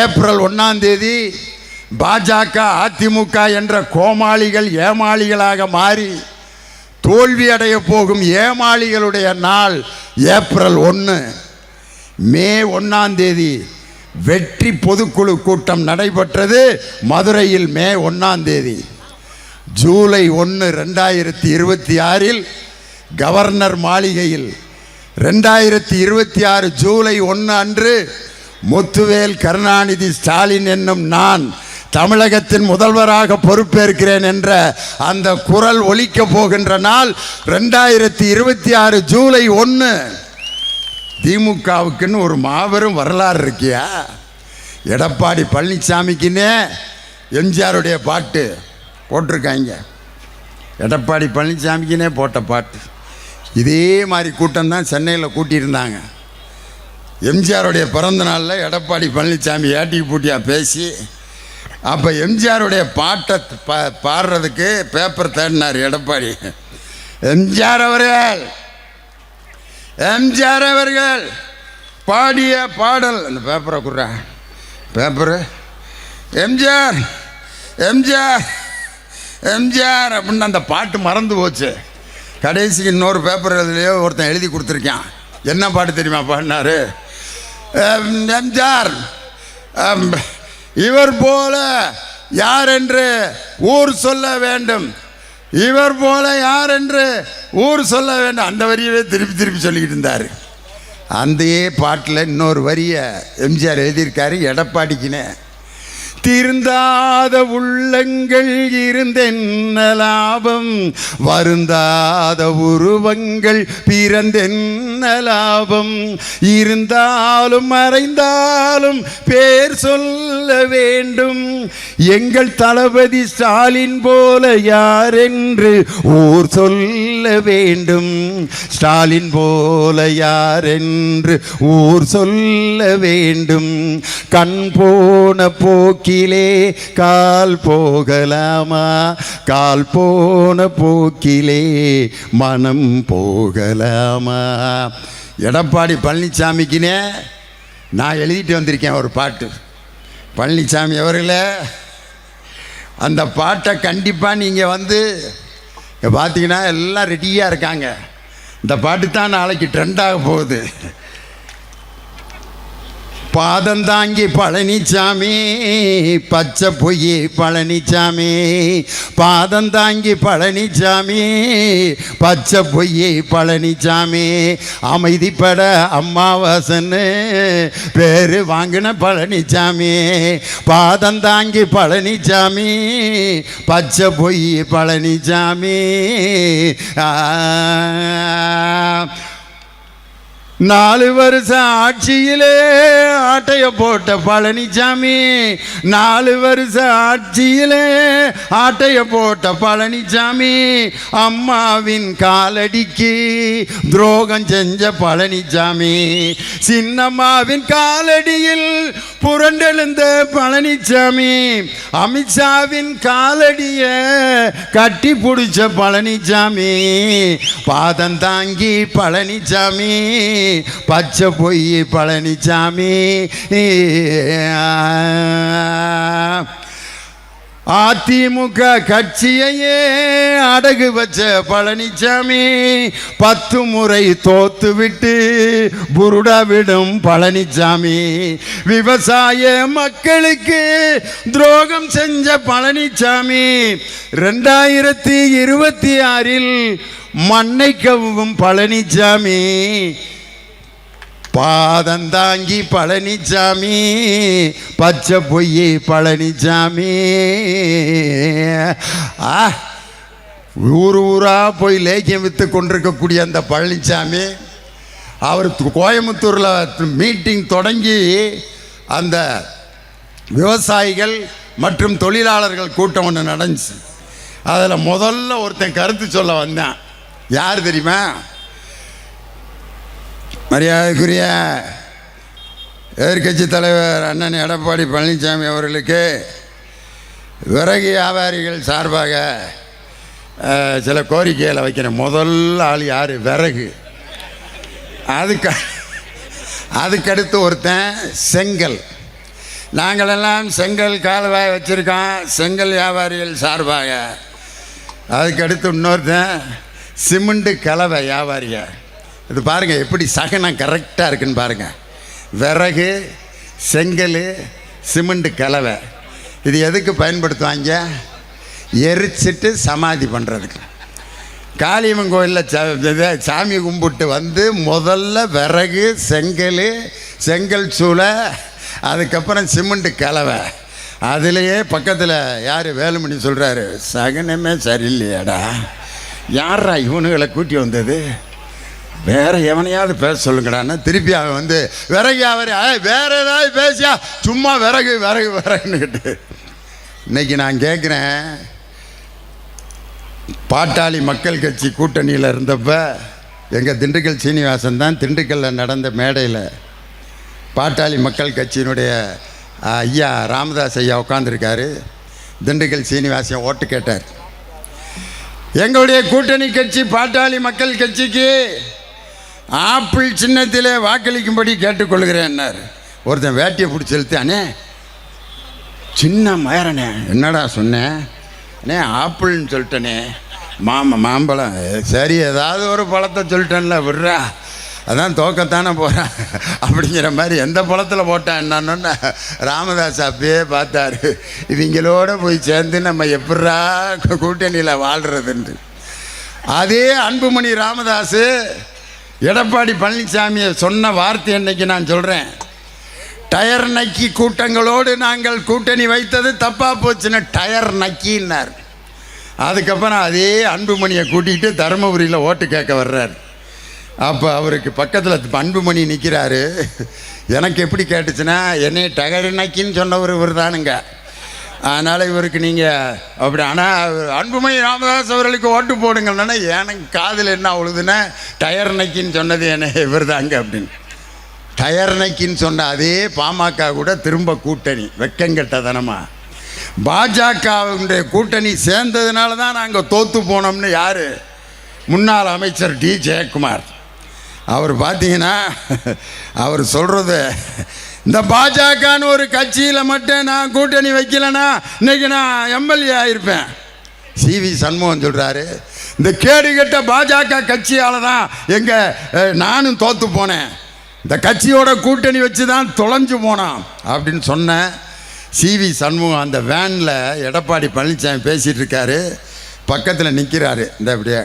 ஏப்ரல் 1 பாஜக அதிமுக என்ற கோமாளிகள் ஏமாளிகளாக மாறி தோல்வி அடைய போகும் ஏமாளிகளுடைய நாள் ஏப்ரல் 1. மே 1 வெற்றி பொதுக்குழு கூட்டம் நடைபெற்றது மதுரையில். மே 1 ஜூலை 1, 2026 கவர்னர் மாளிகையில் 2026 ஜூலை 1 அன்று முத்துவேல் கருணாநிதி ஸ்டாலின் என்னும் நான் தமிழகத்தின் முதல்வராக பொறுப்பேற்கிறேன் என்ற அந்த குரல் ஒலிக்க போகின்ற நாள் 2026 ஜூலை 1. திமுகவுக்குன்னு ஒரு மாபெரும் வரலாறு இருக்கியா? எடப்பாடி பழனிசாமிக்குன்னே எம்ஜிஆருடைய பாட்டு போட்டிருக்காங்க. எடப்பாடி பழனிசாமிக்குன்னே போட்ட பாட்டு. இதே மாதிரி கூட்டம் தான் சென்னையில் கூட்டியிருந்தாங்க. எம்ஜிஆருடைய பிறந்த நாளில் எடப்பாடி பழனிசாமி ஏட்டிக்கு பூட்டியாக பேசி அப்போ எம்ஜிஆருடைய பாட்டை பாடுறதுக்கு பேப்பர் தேடினார் எடப்பாடி. எம்ஜிஆர் அவர்கள் பாடிய பாடல், அந்த பேப்பரை குடுற பேப்பரு, எம்ஜிஆர் எம்ஜிஆர் எம்ஜிஆர் அப்படின்னு அந்த பாட்டு மறந்து போச்சு. கடைசிக்கு இன்னொரு பேப்பர் இதுலேயோ ஒருத்தன் எழுதி கொடுத்துருக்கான். என்ன பாட்டு தெரியுமா பாடினார்? எம்ஜிஆர் இவர் போல யார் என்று ஊர் சொல்ல வேண்டும், இவர் போல யார் என்று ஊர் சொல்ல வேண்டும். அந்த வரியவே திருப்பி திருப்பி சொல்லிக்கிட்டு இருந்தார். அந்த பாட்டில் இன்னொரு வரியை எம்ஜிஆர் எழுதியிருக்காரு எடப்பாடிக்குன்னு. திருந்தாத உள்ளங்கள் இருந்தென்ன லாபம், வருந்தாத உருவங்கள் பிறந்தென்ன லாபம், இருந்தாலும் மறைந்தாலும் பேர் சொல்ல வேண்டும், எங்கள் தளபதி ஸ்டாலின் போல யார் என்று ஊர் சொல்ல வேண்டும், ஸ்டாலின் போல யார் என்று ஊர் சொல்ல வேண்டும், கண் போன போக்கிலே கால் போகலாமா, கால் போன போக்கிலே மனம் போகலாமா. எடப்பாடி பழனிசாமிக்குனே நான் எழுதிட்டு வந்திருக்கேன் ஒரு பாட்டு. பழனிசாமி அவர்களே, அந்த பாட்டை கண்டிப்பாக நீங்கள் வந்து பார்த்தீங்கன்னா எல்லாம் ரெடியாக இருக்காங்க. இந்த பாட்டு தான் நாளைக்கு ட்ரெண்டாக போகுது. பாதந்தாங்கி பழனிசாமி பச்சை பொய்யே பழனிசாமி, பாதந்தாங்கி பழனிசாமி பச்சை பொய்யே பழனிசாமி, அமைதிப்பட அம்மாவாசன்னு பேரு வாங்கின பழனிசாமி, பாதந்தாங்கி பழனிசாமி பச்சை பொய் பழனிசாமி. 4 வருஷம் ஆட்சியிலே ஆட்டைய போட்ட பழனிசாமி, 4 வருஷம் ஆட்சியிலே ஆட்டைய போட்ட பழனிசாமி, அம்மாவின் காலடிக்கு துரோகம் செஞ்ச பழனிசாமி, சின்னம்மாவின் காலடியில் புரண்டெழுந்த பழனிசாமி, அமித்ஷாவின் காலடிய கட்டி பிடிச்ச பழனிசாமி, பாதந்தாங்கி பழனிசாமி பச்சை பொய் பழனிசாமி. அதிமுக கட்சியையே அடகு வச்ச பழனிசாமி, 10 முறை தோத்து விட்டு புருடா விடும் பழனிசாமி, விவசாய மக்களுக்கு துரோகம் செஞ்ச பழனிசாமி, 2026 மண்ணை கவ்வும் பழனிசாமி, பாதந்தாங்கி பழனிசாமி பச்சை பொய்யே பழனிசாமி. ஊர் ஊராக போய் லேக்கியம் விற்று கொண்டிருக்கக்கூடிய அந்த பழனிசாமி, அவர் கோயம்புத்தூரில் மீட்டிங் தொடங்கி அந்த விவசாயிகள் மற்றும் தொழிலாளர்கள் கூட்டம் ஒன்று நடந்துச்சு. அதில் முதல்ல ஒருத்தன் கருத்து சொல்ல வந்தான். யார் தெரியுமா? மரியாதைக்குரிய எதிர்கட்சி தலைவர் அண்ணன் எடப்பாடி பழனிசாமி அவர்களுக்கு விறகு வியாபாரிகள் சார்பாக சில கோரிக்கைகளை வைக்கிறேன். முதல் ஆள் யார்? விறகு. அதுக்கடுத்து ஒருத்தன் செங்கல். நாங்களெல்லாம் செங்கல் கால்வாய் வச்சுருக்கோம், செங்கல் வியாபாரிகள் சார்பாக. அதுக்கடுத்து இன்னொருத்தன் சிமெண்ட்டு கலவை வியாபாரிக. இது பாருங்கள் எப்படி சகனம் கரெக்டாக இருக்குன்னு பாருங்கள். விறகு, செங்கல், சிமெண்ட்டு கலவை, இது எதுக்கு பயன்படுத்துவாங்க? எரிச்சிட்டு சமாதி பண்ணுறதுக்கு. காளியம்மன் கோயிலில் சாமி கும்பிட்டு வந்து முதல்ல விறகு, செங்கல் சூளை, அதுக்கப்புறம் சிமெண்ட்டு கலவை. அதுலேயே பக்கத்தில் யார் வேலுமணி சொல்கிறாரு, சகனமே சரியில்லையாடா, யாரா இவனுகளை கூட்டி வந்தது, வேற எவனையாவது பேச சொல்லுங்கடான்னா திருப்பி அவன் வந்து விறகு அவர் வேற ஏதாவது பேசியா சும்மா விறகு விறகு விறகுன்னுக்கிட்டு. இன்னைக்கு நான் கேட்குறேன், பாட்டாளி மக்கள் கட்சி கூட்டணியில் இருந்தப்ப எங்கள் திண்டுக்கல் சீனிவாசன் தான் திண்டுக்கல்லில் நடந்த மேடையில் பாட்டாளி மக்கள் கட்சியினுடைய ஐயா ராமதாஸ் ஐயா உட்காந்துருக்காரு. திண்டுக்கல் சீனிவாசன் ஓட்டு கேட்டார். எங்களுடைய கூட்டணி கட்சி பாட்டாளி மக்கள் கட்சிக்கு ஆப்பிள் சின்னத்திலே வாக்களிக்கும்படி கேட்டுக்கொள்கிறேன்னார். ஒருத்தன் வேட்டியை பிடிச்சி இழுத்தானே, சின்ன மயரனே என்னடா சொன்னேன் அண்ணே, ஆப்பிள்னு சொல்லிட்டனே, மாம்பழம் சரி ஏதாவது ஒரு பழத்தை சொல்லிட்டேன்ல விட்றா, அதான் தோக்கத்தானே போகிறான் அப்படிங்கிற மாதிரி எந்த பழத்தில் போட்டான் என்னன்னு ராமதாஸ் அப்பயே பார்த்தாரு. இவங்களோட போய் சேர்ந்து நம்ம எப்படா கூட்டணியில் வாழ்கிறதுன்ட்டு. அதே அன்புமணி ராமதாஸ் எடப்பாடி பழனிசாமியை சொன்ன வார்த்தை என்னைக்கு நான் சொல்கிறேன், டயர் நக்கி கூட்டங்களோடு நாங்கள் கூட்டணி வைத்தது தப்பாக போச்சுன்னு டயர் நக்கின்னார். அதுக்கப்புறம் அதே அன்புமணியை கூட்டிகிட்டு தருமபுரியில் ஓட்டு கேட்க வர்றார். அப்போ அவருக்கு பக்கத்தில் அன்புமணி நிற்கிறாரு. எனக்கு எப்படி கேட்டுச்சுன்னா, என்னை டயர் நக்கின்னு சொன்னவர் இவர் தானுங்க, அதனால் இவருக்கு நீங்கள் அப்படி. ஆனால் அன்புமணி ராமதாஸ் அவர்களுக்கு ஓட்டு போடுங்கன்னா எனக்கு காதில் என்ன உழுதுன்னா, டயர் நக்கின்னு சொன்னது என்ன இவர் தாங்க அப்படின்னு. டயர் நக்கின்னு சொன்ன அதே பாமக கூட திரும்ப கூட்டணி வெக்கங்கெட்டதனமா. பாஜகவுடைய கூட்டணி சேர்ந்ததுனால தான் நாங்கள் தோற்று போனோம்னு யார், முன்னாள் அமைச்சர் டி ஜெயக்குமார். அவர் பார்த்தீங்கன்னா அவர் சொல்கிறது, இந்த பாஜகன்னு ஒரு கட்சியில் மட்டும் நான் கூட்டணி வைக்கலைன்னா இன்றைக்கி நான் எம்எல்ஏ ஆகிருப்பேன். சிவி சண்முகம் சொல்கிறாரு, இந்த கேடுகட்ட பாஜக கட்சியால் தான் நானும் தோற்று போனேன், இந்த கட்சியோட கூட்டணி வச்சு தான் தொலைஞ்சு போனான் அப்படின்னு சொன்னேன். சிவி சண்முகம் அந்த வேனில் எடப்பாடி பழனிசாமி பேசிகிட்டு இருக்காரு, பக்கத்தில் நிற்கிறாரு. இந்த அப்படியே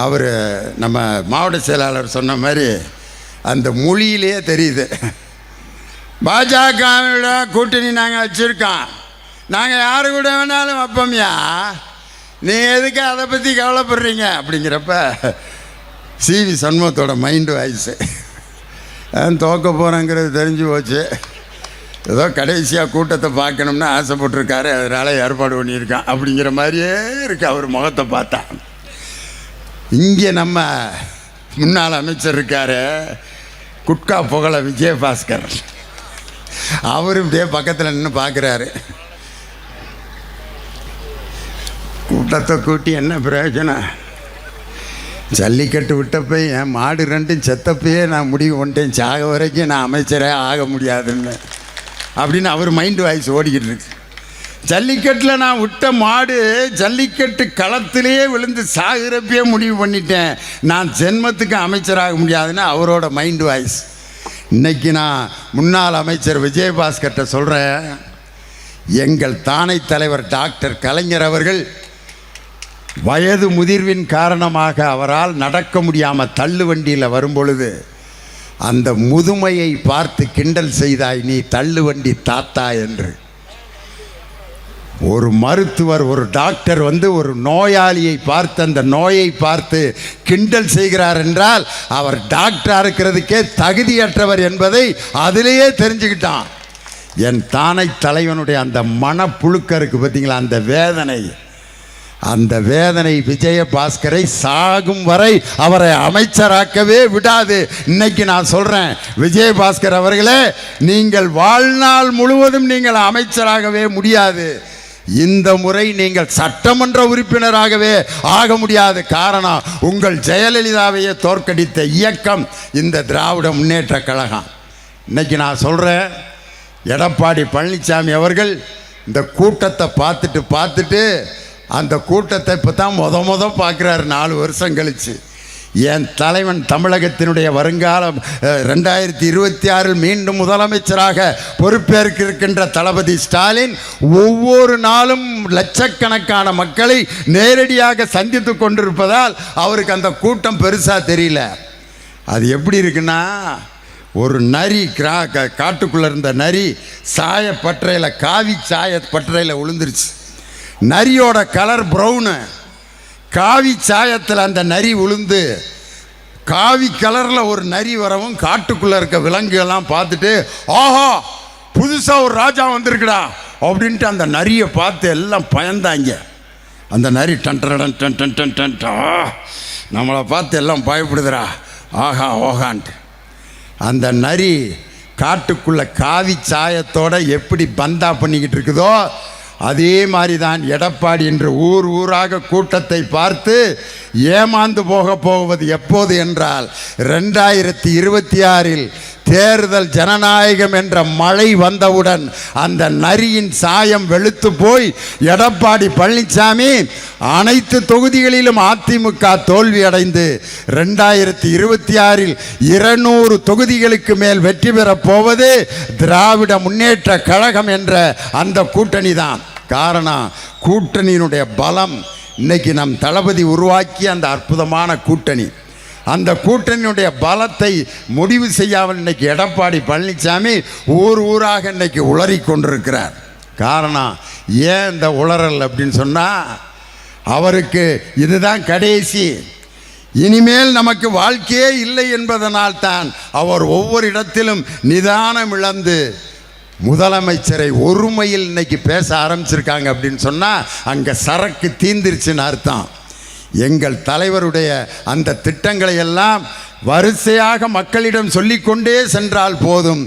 அவர் நம்ம மாவட்ட செயலாளர் சொன்ன மாதிரி அந்த மொழியிலே தெரியுது, பாஜகவோட கூட்டணி நாங்கள் வச்சுருக்கோம், நாங்கள் யாரு கூட வேணாலும் வைப்போம்யா, நீ எதுக்கு அதை பற்றி கவலைப்படுறீங்க அப்படிங்கிறப்ப சிவி சண்முகத்தோட மைண்டு வாய்ஸு தோக்க போகிறேங்கிறது தெரிஞ்சு போச்சு. ஏதோ கடைசியாக கூட்டத்தை பார்க்கணும்னு ஆசைப்பட்டிருக்காரு, அதனால் ஏற்பாடு பண்ணியிருக்கான் அப்படிங்கிற மாதிரியே இருக்குது அவர் முகத்தை பார்த்தா. இங்கே நம்ம முன்னாள் அமைச்சர் இருக்கார் குட்கா புகழ விஜயபாஸ்கர், அவரும் இப்படியே பக்கத்தில் நின்று பார்க்குறாரு. கூட்டத்தை கூட்டி என்ன பிரயோஜனம், ஜல்லிக்கட்டு விட்டப்போ என் மாடு ரெண்டும் செத்தப்பையே நான் முடிவு பண்ணிட்டேன், சாக வரைக்கும் நான் அமைச்சரே ஆக முடியாதுன்னு அப்படின்னு அவர் மைண்டு வாய்ஸ் ஓடிக்கிட்டு இருக்கு. ஜல்லிக்கட்டில் நான் விட்ட மாடு ஜல்லிக்கட்டு களத்திலேயே விழுந்து சாகிறப்பே முடிவு பண்ணிட்டேன், நான் ஜென்மத்துக்கு அமைச்சராக முடியாதுன்னு அவரோட மைண்டு வாய்ஸ். இன்றைக்கி நான் முன்னாள் அமைச்சர் விஜயபாஸ்கர்கிட்ட சொல்கிறேன், எங்கள் தானை தலைவர் டாக்டர் கலைஞர் அவர்கள் வயது முதிர்வின் காரணமாக அவரால் நடக்க முடியாமல் தள்ளு வண்டியில் வரும்பொழுது அந்த முதுமையை பார்த்து கிண்டல் செய்தாய் நீ தள்ளு வண்டி தாத்தா என்று. ஒரு மருத்துவர் ஒரு டாக்டர் ஒரு நோயாளியை பார்த்து அந்த நோயை பார்த்து கிண்டல் செய்கிறார் என்றால் அவர் டாக்டராக இருக்கிறதுக்கே தகுதியற்றவர் என்பதை அதிலேயே தெரிஞ்சுக்கிட்டான். என் தானை தலைவனுடைய அந்த மனப்புழுக்கருக்கு பார்த்தீங்களா, அந்த வேதனை விஜயபாஸ்கரை சாகும் வரை அவரை அமைச்சராக்கவே விடாது. இன்னைக்கு நான் சொல்கிறேன், விஜயபாஸ்கர் அவர்களே, நீங்கள் வாழ்நாள் முழுவதும் நீங்கள் அமைச்சராகவே முடியாது. இந்த முறை நீங்கள் சட்டமன்ற உறுப்பினராகவே ஆக முடியாது. காரணம், உங்கள் ஜெயலலிதாவையே தோற்கடித்த இயக்கம் இந்த திராவிட முன்னேற்ற கழகம். இன்னைக்கு நான் சொல்கிறேன், எடப்பாடி பழனிசாமி அவர்கள் இந்த கூட்டத்தை பார்த்துட்டு அந்த கூட்டத்தை இப்போ தான் முத பார்க்குறாரு 4 வருஷம் கழித்து. என் தலைவன் தமிழகத்தினுடைய வருங்காலம் 2026 மீண்டும் முதலமைச்சராக பொறுப்பேற்க இருக்கின்ற தளபதி ஸ்டாலின் ஒவ்வொரு நாளும் லட்சக்கணக்கான மக்களை நேரடியாக சந்தித்து கொண்டிருப்பதால் அவருக்கு அந்த கூட்டம் பெருசாக தெரியல. அது எப்படி இருக்குன்னா, ஒரு நரி காட்டுக்குள்ளே இருந்த நரி சாயப்பட்டறையில் காவி சாயப்பட்டறையில் விழுந்துருச்சு. நரியோட கலர் ப்ரௌனு, காவி சாயத்தில் அந்த நரி விழுந்து காவி கலரில் ஒரு நரி வரவும் காட்டுக்குள்ளே இருக்க விலங்குகள்லாம் பார்த்துட்டு, ஆஹா புதுசாக ஒரு ராஜா வந்திருக்குடா அப்படின்ட்டு அந்த நரியை பார்த்து எல்லாம் பயந்தாங்க. அந்த நரி டன் நம்மளை பார்த்து எல்லாம் பயப்படுதுடா, ஆஹா ஓகான்ட்டு. அந்த நரி காட்டுக்குள்ள காவி சாயத்தோட எப்படி பந்தா பண்ணிக்கிட்டு இருக்குதோ அதே மாதிரி தான் எடப்பாடி என்று ஊர் ஊராக கூட்டத்தை பார்த்து ஏமாந்து போவது எப்போது என்றால் 2026 தேர்தல் ஜனநாயகம் என்ற மழை வந்தவுடன் அந்த நரியின் சாயம் வெளுத்து போய் எடப்பாடி பழனிசாமி அனைத்து தொகுதிகளிலும் அதிமுக தோல்வி அடைந்து 2026 200 தொகுதிகளுக்கு மேல் வெற்றி பெறப் போவது திராவிட முன்னேற்ற கழகம் என்ற அந்த கூட்டணி தான் காரணம். கூட்டணியினுடைய பலம் இன்னைக்கு நம் தளபதி உருவாக்கிய அந்த அற்புதமான கூட்டணி. அந்த கூட்டணியுடைய பலத்தை முடிவு செய்யாமல் இன்னைக்கு எடப்பாடி பழனிசாமி ஊர் ஊராக இன்னைக்கு உளறி கொண்டிருக்கிறார். காரணம் ஏன் இந்த உளறல் அப்படின்னு சொன்னால், அவருக்கு இதுதான் கடைசி, இனிமேல் நமக்கு வாழ்க்கையே இல்லை என்பதனால் தான் அவர் ஒவ்வொரு இடத்திலும் நிதானம் இழந்து முதலமைச்சரை ஒருமையில் இன்னைக்கு பேச ஆரம்பிச்சிருக்காங்க. அப்படின்னு சொன்னால் அங்கே சரக்கு தீந்திருச்சுன்னு அர்த்தம். எங்கள் தலைவருடைய அந்த திட்டங்களை எல்லாம் வரிசையாக மக்களிடம் சொல்லிக்கொண்டே சென்றால் போதும்,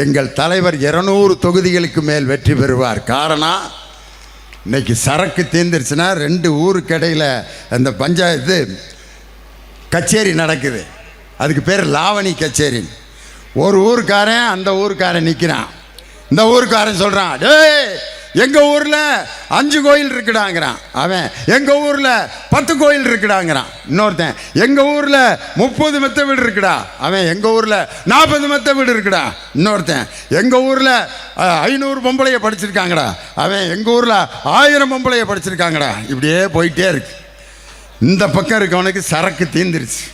எங்கள் தலைவர் 200 தொகுதிகளுக்கு மேல் வெற்றி பெறுவார். காரணம் இன்னைக்கு சரக்கு தீர்ந்துருச்சுன்னா 2 ஊருக்கு இடையில் அந்த பஞ்சாயத்து கச்சேரி நடக்குது. அதுக்கு பேர் லாவணி கச்சேரி. ஒரு ஊருக்காரன் அந்த ஊருக்காரன் நிற்கிறான். இந்த ஊருக்காரன் சொல்கிறான், டேய் எங்கள் ஊரில் 5 கோயில் இருக்குடாங்கிறான். அவன் எங்கள் ஊரில் 10 கோயில் இருக்குடாங்கிறான். இன்னொருத்தன் எங்கள் ஊரில் 30 மெத்த வீடு இருக்குடா. அவன் எங்கள் ஊரில் 40 மெத்த வீடு இருக்குடா. இன்னொருத்தன் எங்கள் ஊரில் 500 பொம்பளையை படிச்சிருக்காங்கடா. அவன் எங்கள் ஊரில் 1000 பொம்பளையை படிச்சிருக்காங்கடா. இப்படியே போயிட்டே இருக்கு. இந்த பக்கம் இருக்கவனுக்கு சரக்கு தீர்ந்துருச்சு.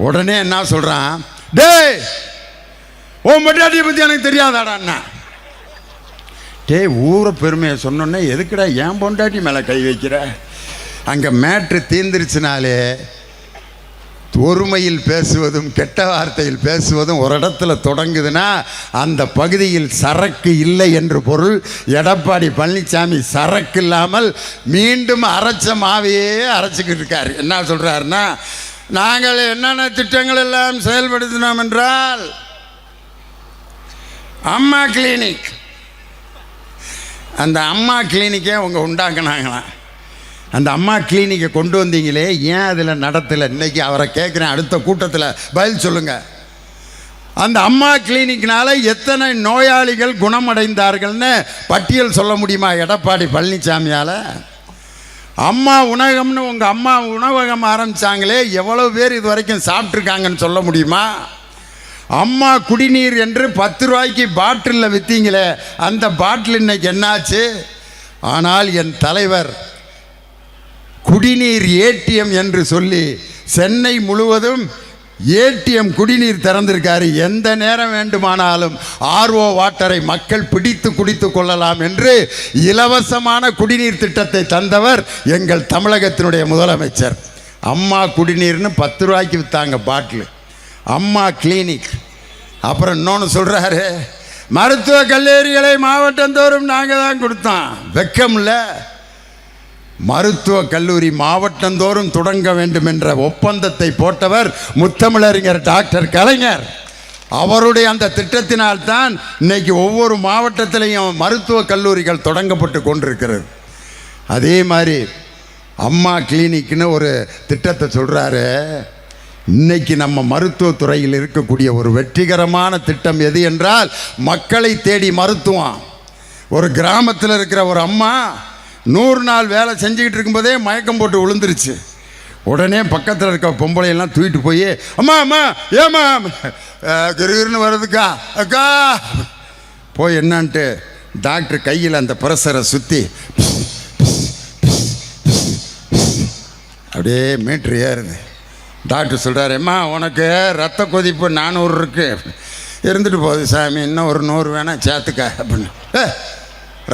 உடனே என்ன சொல்கிறான், டேய் ஓ மொட்டாட்டியை பற்றி எனக்கு தெரியாதாடா அண்ணா. ஊரை பெருமையை சொன்னோன்னே எதுக்குடா ஏன் பொண்டாட்டி மேலே கை வைக்கிற? அங்கே மேட்ரு தீர்ந்துருச்சுனாலே ஒருமையில் பேசுவதும் கெட்ட வார்த்தையில் பேசுவதும் ஒரு இடத்துல தொடங்குதுன்னா அந்த பகுதியில் சரக்கு இல்லை என்று பொருள். எடப்பாடி பழனிசாமி சரக்கு இல்லாமல் மீண்டும் அரைச்ச மாவையே அரைச்சிக்கிட்டு இருக்கார். என்ன சொல்கிறாருன்னா, நாங்கள் என்னென்ன திட்டங்கள் எல்லாம் செயல்படுத்தினோம் என்றால் அம்மா கிளினிக், அந்த அம்மா கிளினிக்கை அவங்க உண்டாக்குனாங்களாம். அந்த அம்மா கிளினிக்கை கொண்டு வந்தீங்களே, ஏன் அதில் நடத்தலை? இன்றைக்கி அவரை கேட்குறேன், அடுத்த கூட்டத்தில் பதில் சொல்லுங்கள். அந்த அம்மா கிளினிக்னால் எத்தனை நோயாளிகள் குணமடைந்தார்கள்னு பட்டியல் சொல்ல முடியுமா எடப்பாடி பழனிசாமியால்? அம்மா உணவகம்னு உங்கள் அம்மா உணவகம் ஆரம்பித்தாங்களே, எவ்வளோ பேர் இது வரைக்கும் சாப்பிட்ருக்காங்கன்னு சொல்ல முடியுமா? அம்மா குடிநீர் என்று 10 ரூபாய்க்கு பாட்டிலில் விற்றீங்களே, அந்த பாட்டில் இன்னைக்கு என்னாச்சு? ஆனால் என் தலைவர் குடிநீர் ஏடிஎம் என்று சொல்லி சென்னை முழுவதும் ஏடிஎம் குடிநீர் திறந்திருக்காரு. எந்த நேரம் வேண்டுமானாலும் ஆர்ஓ வாட்டரை மக்கள் பிடித்து குடித்து கொள்ளலாம் என்று இலவசமான குடிநீர் திட்டத்தை தந்தவர் எங்கள் தமிழகத்தினுடைய முதலமைச்சர். அம்மா குடிநீர்னு 10 ரூபாய்க்கு விற்றாங்க பாட்டில். அம்மா கிளினிக். அப்புறம் இன்னொன்று சொல்கிறாரு, மருத்துவ கல்லூரிகளை மாவட்டந்தோறும் நாங்கள் தான் கொடுத்தோம். வெக்கமில்ல? மருத்துவ கல்லூரி மாவட்டந்தோறும் தொடங்க வேண்டும் என்ற ஒப்பந்தத்தை போட்டவர் முத்தமிழறிஞர் டாக்டர் கலைஞர். அவருடைய அந்த திட்டத்தினால்தான் இன்னைக்கு ஒவ்வொரு மாவட்டத்திலையும் மருத்துவ கல்லூரிகள் தொடங்கப்பட்டு கொண்டிருக்கிறது. அதே மாதிரி அம்மா கிளினிக்னு ஒரு திட்டத்தை சொல்கிறாரு. இன்னைக்கு நம்ம மருத்துவத்துறையில் இருக்கக்கூடிய ஒரு வெற்றிகரமான திட்டம் எது என்றால், மக்களை தேடி மருத்துவம். ஒரு கிராமத்தில் இருக்கிற ஒரு அம்மா 100 நாள் வேலை செஞ்சுக்கிட்டு இருக்கும்போதே மயக்கம் போட்டு விழுந்துருச்சு. உடனே பக்கத்தில் இருக்க பொம்பளையெல்லாம் தூக்கிட்டு போய், அம்மா அம்மா ஏம்மா கிருகிருன்னு வருதுக்கா அக்கா போய் என்னான்ட்டு டாக்டர் கையில் அந்த ப்ரெஷரை சுற்றி அப்படியே மீட்ரு ஏறுது. டாக்டர் சொல்கிறார், அம்மா உனக்கு ரத்த கொதிப்பு 400 இருக்குது, இருந்துட்டு போகுது சாமி, இன்னும் ஒரு 100 வேணால் சேர்த்துக்க அப்படின்னு.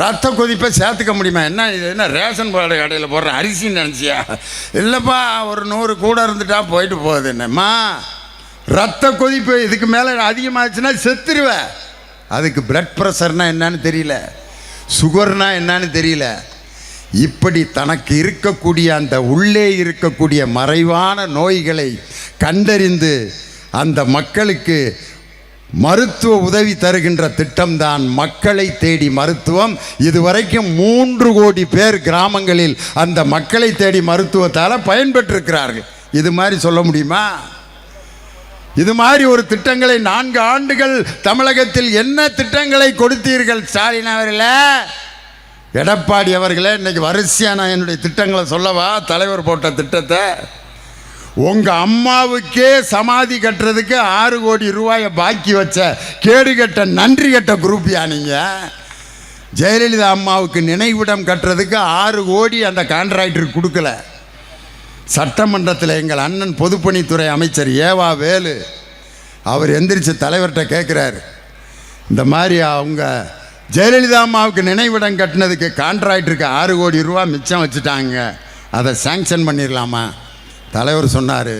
ரத்த கொதிப்பை சேர்த்துக்க முடியுமா? என்ன இது என்ன ரேஷன் பாடு கடையில் போடுற அரிசின்னு நினச்சியா? இல்லைப்பா ஒரு 100 கூட இருந்துட்டா போயிட்டு போகுது. என்னம்மா ரத்த கொதிப்பு இதுக்கு மேலே அதிகமாகிடுச்சுன்னா செத்துருவேன். அதுக்கு பிளட் ப்ரெஷர்னால் என்னன்னு தெரியல, சுகர்னால் என்னன்னு தெரியல. இப்படி தனக்கு இருக்கக்கூடிய அந்த உள்ளே இருக்கக்கூடிய மறைவான நோய்களை கண்டறிந்து அந்த மக்களுக்கு மருத்துவ உதவி தருகின்ற திட்டம்தான் மக்களை தேடி மருத்துவம். இதுவரைக்கும் 3 கோடி பேர் கிராமங்களில் அந்த மக்களை தேடி மருத்துவத்தால் பயன்பெற்றிருக்கிறார்கள். இது மாதிரி சொல்ல முடியுமா? இது மாதிரி ஒரு திட்டங்களை 4 ஆண்டுகள் தமிழகத்தில் என்ன திட்டங்களை கொடுத்தீர்கள் ஸ்டாலின் அவர்களே, எடப்பாடி அவர்களே? இன்னைக்கு வரிசையாக நான் என்னுடைய திட்டங்களை சொல்லவா? தலைவர் போட்ட திட்டத்தை. உங்கள் அம்மாவுக்கே சமாதி கட்டுறதுக்கு 6 கோடி ரூபாயை பாக்கி வச்ச கேடுகட்ட நன்றி கட்ட குரூப்பியா நீங்கள்? ஜெயலலிதா அம்மாவுக்கு நினைவிடம் கட்டுறதுக்கு 6 கோடி அந்த கான்ட்ராக்டருக்கு கொடுக்கல. சட்டமன்றத்தில் எங்கள் அண்ணன் பொதுப்பணித்துறை அமைச்சர் ஏவா வேலு அவர் எந்திரிச்சு தலைவர்கிட்ட கேட்குறாரு, இந்த மாதிரி அவங்க ஜெயலலிதா அம்மாவுக்கு நினைவிடம் கட்டினதுக்கு கான்ட்ராக்டருக்கு 6 கோடி ரூபா மிச்சம் வச்சுட்டாங்க, அதை சாங்ஷன் பண்ணிடலாமா? தலைவர் சொன்னார்,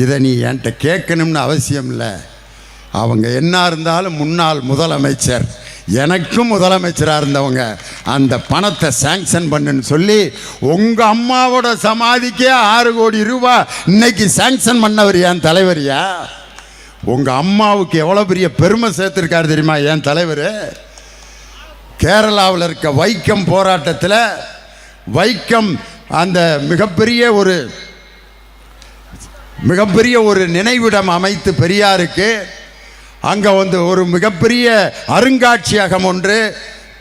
இதை நீ என்கிட்ட கேட்கணும்னு அவசியம் இல்லை. அவங்க என்ன இருந்தாலும் முன்னாள் முதலமைச்சர், எனக்கும் முதலமைச்சராக இருந்தவங்க, அந்த பணத்தை சாங்ஷன் பண்ணுன்னு சொல்லி உங்கள் அம்மாவோட சமாதிக்கே 6 கோடி ரூபா இன்னைக்கு சாங்ஷன் பண்ணவர் என் தலைவரியா? உங்கள் அம்மாவுக்கு எவ்வளோ பெரிய பெருமை சேர்த்துருக்காரு தெரியுமா என் தலைவர்? கேரளாவில் இருக்க வைக்கம் போராட்டத்தில் வைக்கம் அந்த மிகப்பெரிய ஒரு நினைவிடம் அமைத்து பெரியாருக்கு அங்கே ஒரு மிகப்பெரிய அருங்காட்சியகம் ஒன்று,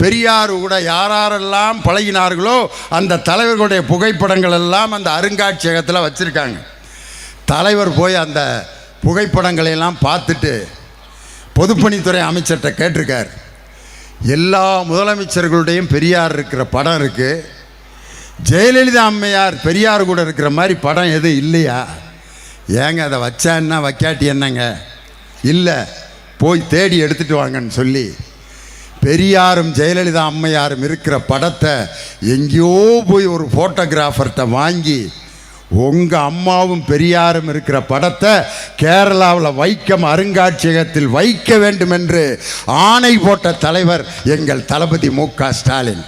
பெரியார் கூட யாரெல்லாம் பழகினார்களோ அந்த தலைவர்களுடைய புகைப்படங்கள் எல்லாம் அந்த அருங்காட்சியகத்தில் வச்சுருக்காங்க. தலைவர் போய் அந்த புகைப்படங்களையெல்லாம் பார்த்துட்டு பொதுப்பணித்துறை அமைச்சர்கிட்ட கேட்டிருக்கார், எல்லா முதலமைச்சர்களுடையும் பெரியார் இருக்கிற படம் இருக்குது, ஜெயலலிதா அம்மையார் பெரியார் கூட இருக்கிற மாதிரி படம் எதுவும் இல்லையா? ஏங்க அதை வச்சா என்ன வைக்காட்டி என்னங்க? இல்லை, போய் தேடி எடுத்துகிட்டு வாங்கன்னு சொல்லி பெரியாரும் ஜெயலலிதா அம்மையாரும் இருக்கிற படத்தை எங்கேயோ போய் ஒரு ஃபோட்டோகிராஃபர்கிட்ட வாங்கி உங்கள் அம்மாவும் பெரியாரும் இருக்கிற படத்தை கேரளாவில் வைக்கம் அருங்காட்சியகத்தில் வைக்க வேண்டும் என்று ஆணை போட்ட தலைவர் எங்கள் தளபதி மு.க. ஸ்டாலின்.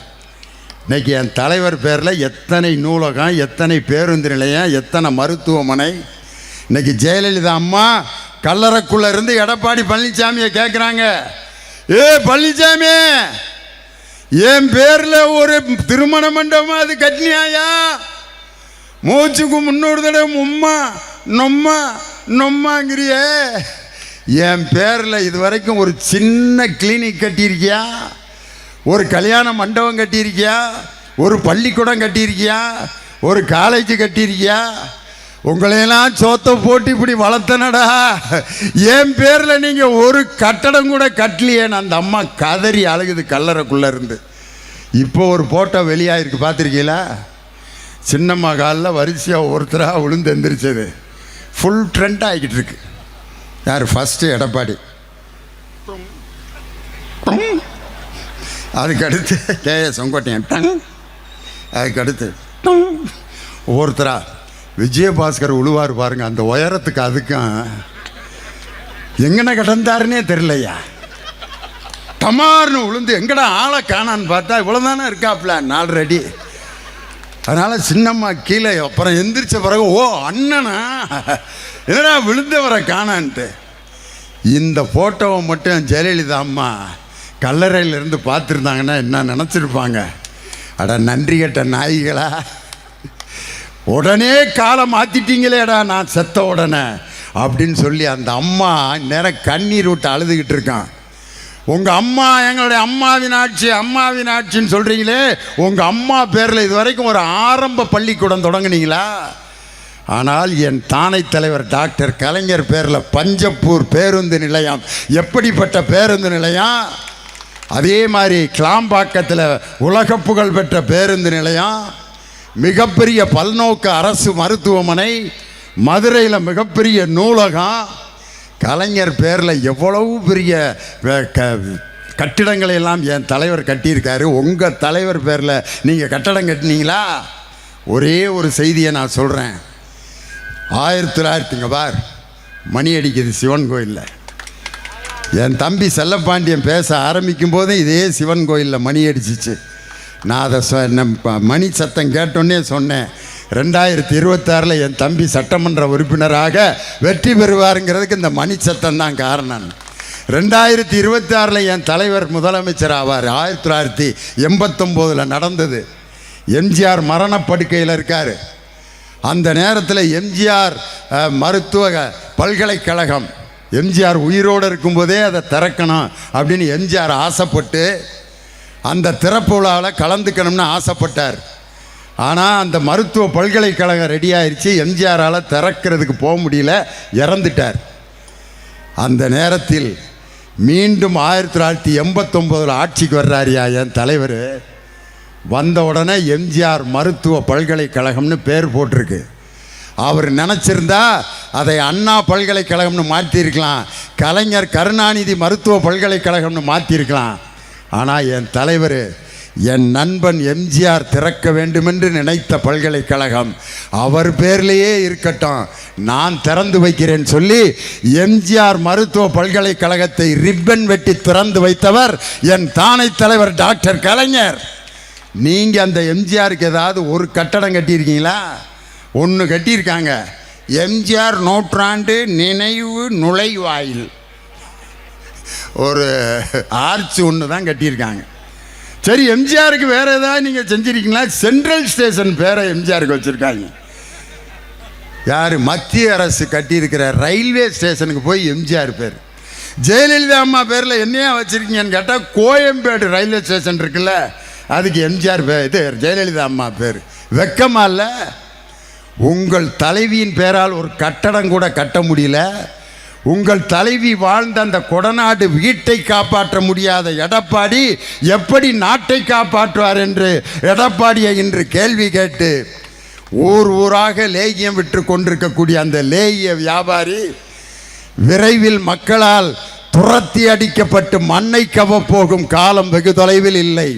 இன்றைக்கி என் தலைவர் பேரில் எத்தனை நூலகம், எத்தனை பேருந்து நிலையம், எத்தனை மருத்துவமனை. இன்றைக்கி ஜெயலலிதா அம்மா கல்லறைக்குள்ளே இருந்து எடப்பாடி பழனிசாமியை கேட்குறாங்க, ஏ பழனிசாமி, என் பேரில் ஒரு திருமண மண்டபம் அது கட்டினியாயா? மூச்சுக்கு 300 தடவை உம்மா நொம்மா நொம்மாங்கிறியே, என் பேரில் இது வரைக்கும் ஒரு சின்ன கிளினிக் கட்டியிருக்கியா? ஒரு கல்யாண மண்டபம் கட்டியிருக்கியா? ஒரு பள்ளிக்கூடம் கட்டியிருக்கியா? ஒரு காலேஜ் கட்டியிருக்கியா? உங்களையெல்லாம் சோத்தை போட்டு இப்படி வளர்த்தனடா, என் பேரில் நீங்கள் ஒரு கட்டடம் கூட கட்டலையேன்னு அந்த அம்மா கதறி அழுகுது கல்லறைக்குள்ளே இருந்து. இப்போ ஒரு ஃபோட்டோ வெளியாகிருக்கு, பார்த்துருக்கீங்களா? சின்னம்மா காலில் வரிசையாக ஒருத்தராக விழுந்து எந்திரிச்சது ஃபுல் ட்ரெண்ட் ஆகிக்கிட்டு இருக்கு. யார்? ஃபஸ்ட்டு எடப்பாடி, அதுக்கடுத்து கேஎஸ் செங்கோட்டையன், அதுக்கடுத்து ஒவ்வொருத்தரா விஜயபாஸ்கர் உழுவார் பாருங்க, அந்த உயரத்துக்கு அதுக்கும் எங்கன கிடந்தாருன்னே தெரியலையா, டமார்னு விழுந்து எங்கடா ஆளை காணான்னு பார்த்தா இவ்வளோதானே இருக்காப்ல 4 அடி. அதனால் சின்னம்மா கீழே அப்புறம் எந்திரிச்ச பிறகு, ஓ அண்ணனா, என்னடா விழுந்தவரை காணான்ட்டு. இந்த ஃபோட்டோவை மட்டும் ஜெயலலிதா அம்மா கல்லறையிலேருந்து பார்த்துருந்தாங்கன்னா என்ன நினச்சிருப்பாங்க? அட நன்றி கட்ட நாய்களா, உடனே காலை மாற்றிட்டீங்களேடா நான் செத்த உடனே அப்படின்னு சொல்லி அந்த அம்மா நேரம் கண்ணீர் விட்டு அழுதுகிட்டு இருக்கான். உங்கள் அம்மா எங்களுடைய அம்மாவின் ஆட்சி அம்மாவின் ஆட்சின்னு சொல்கிறீங்களே, உங்கள் அம்மா பேரில் இது வரைக்கும் ஒரு ஆரம்ப பள்ளிக்கூடம் தொடங்குனீங்களா? ஆனால் என் தானை தலைவர் டாக்டர் கலைஞர் பேரில் பஞ்சப்பூர் பேருந்து நிலையம், எப்படிப்பட்ட பேருந்து நிலையம்! அதே மாதிரி கிளாம்பாக்கத்தில் உலக புகழ் பெற்ற பேருந்து நிலையம், மிகப்பெரிய பல்நோக்கு அரசு மருத்துவமனை, மதுரையில் மிகப்பெரிய நூலகம், கலைஞர் பேரில் எவ்வளவு பெரிய கட்டிடங்களை எல்லாம் என் தலைவர் கட்டியிருக்காரு. உங்கள் தலைவர் பேரில் நீங்கள் கட்டடம் கட்டினீங்களா? ஒரே ஒரு செய்தியை நான் சொல்கிறேன். 1900 பார் மணி அடிக்குது சிவன் கோயிலில். என் தம்பி செல்லப்பாண்டியன் பேச ஆரம்பிக்கும் போது இதே சிவன் கோயிலில் மணி அடிச்சிச்சு. நான் அதை மணி சத்தம் கேட்டோன்னே சொன்னேன், 2026 என் தம்பி சட்டமன்ற உறுப்பினராக வெற்றி பெறுவாருங்கிறதுக்கு இந்த மணி சத்தம் தான் காரணம். 2026 என் தலைவர் முதலமைச்சர் ஆவார். 1989 நடந்தது. எம்ஜிஆர் மரணப்படுக்கையில் இருக்கார். அந்த நேரத்தில் எம்ஜிஆர் மருத்துவ பல்கலைக்கழகம் எம்ஜிஆர் உயிரோடு இருக்கும்போதே அதை திறக்கணும் அப்படின்னு எம்ஜிஆர் ஆசைப்பட்டு அந்த திறப்பு விழாவில் கலந்துக்கணும்னு ஆசைப்பட்டார். ஆனால் அந்த மருத்துவ பல்கலைக்கழகம் ரெடி ஆயிடுச்சு. எம்ஜிஆரால் திறக்கிறதுக்கு போக முடியல, இறந்துட்டார். அந்த நேரத்தில் மீண்டும் 1989 ஆட்சிக்கு வர்றாரியா என் தலைவர். வந்த உடனே எம்ஜிஆர் மருத்துவ பல்கலைக்கழகம்னு பேர் போட்டிருக்கு. அவர் நினச்சிருந்தா அதை அண்ணா பல்கலைக்கழகம்னு மாற்றிருக்கலாம், கலைஞர் கருணாநிதி மருத்துவ பல்கலைக்கழகம்னு மாற்றிருக்கலாம். ஆனால் என் தலைவர், என் நண்பன் எம்ஜிஆர் திறக்க வேண்டுமென்று நினைத்த பல்கலைக்கழகம் அவர் பேர்லேயே இருக்கட்டும், நான் திறந்து வைக்கிறேன் சொல்லி எம்ஜிஆர் மருத்துவ பல்கலைக்கழகத்தை ரிப்பன் வெட்டி திறந்து வைத்தவர் என் தானை தலைவர் டாக்டர் கலைஞர். நீங்கள் அந்த எம்ஜிஆருக்கு ஏதாவது ஒரு கட்டடம் கட்டியிருக்கீங்களா? ஒன்று கட்டியிருக்காங்க, எம்ஜிஆர் நூற்றாண்டு நினைவு நுழைவாயில், ஒரு ஆர்ச் ஒன்று தான் கட்டியிருக்காங்க. சரி, எம்ஜிஆருக்கு வேறு ஏதாவது நீங்கள் செஞ்சுருக்கீங்களா? சென்ட்ரல் ஸ்டேஷன் பேரை எம்ஜிஆருக்கு வச்சுருக்காங்க. யார்? மத்திய அரசு கட்டியிருக்கிற ரயில்வே ஸ்டேஷனுக்கு போய் எம்ஜிஆர் பேர். ஜெயலலிதா அம்மா பேரில் என்னையா வச்சுருக்கீங்கன்னு கேட்டால் கோயம்பேடு ரயில்வே ஸ்டேஷன் இருக்குல்ல, அதுக்கு எம்ஜிஆர் பேர், இது ஜெயலலிதா அம்மா பேர். வெக்கமா இல்லை? உங்கள் தலைவியின் பேரால் ஒரு கட்டடம் கூட கட்ட முடியல. உங்கள் தலைவி வாழ்ந்த அந்த கொடநாடு வீட்டை காப்பாற்ற முடியாத எடப்பாடி எப்படி நாட்டை காப்பாற்றுவார் என்று எடப்பாடியை இன்று கேள்வி கேட்டு ஊர் ஊராக லேகியம் விற்று கொண்டிருக்கக்கூடிய அந்த லேகிய வியாபாரி விரைவில் மக்களால் துரத்தி அடிக்கப்பட்டு மண்ணை கவப்போகும் காலம் வெகு தொலைவில் இல்லை.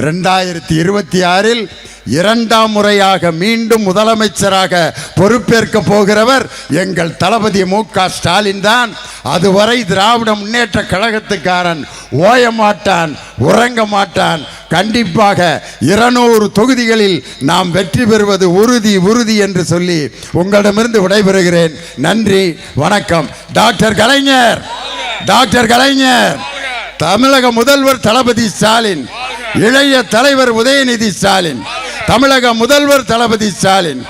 2026 இரண்டாம் முறையாக மீண்டும் முதலமைச்சராக பொறுப்பேற்க போகிறவர் எங்கள் தளபதி மு.க. ஸ்டாலின் தான். அதுவரை திராவிட முன்னேற்ற கழகத்துக்காரன் ஓய மாட்டான், உறங்க மாட்டான். கண்டிப்பாக 200 தொகுதிகளில் நாம் வெற்றி பெறுவது உறுதி உறுதி என்று சொல்லி உங்களிடமிருந்து விடைபெறுகிறேன். நன்றி, வணக்கம். டாக்டர் கலைஞர், டாக்டர் கலைஞர், தமிழக முதல்வர் தளபதி ஸ்டாலின், இளைய தலைவர் உதயநிதி ஸ்டாலின், தமிழக முதல்வர் தளபதி ஸ்டாலின்.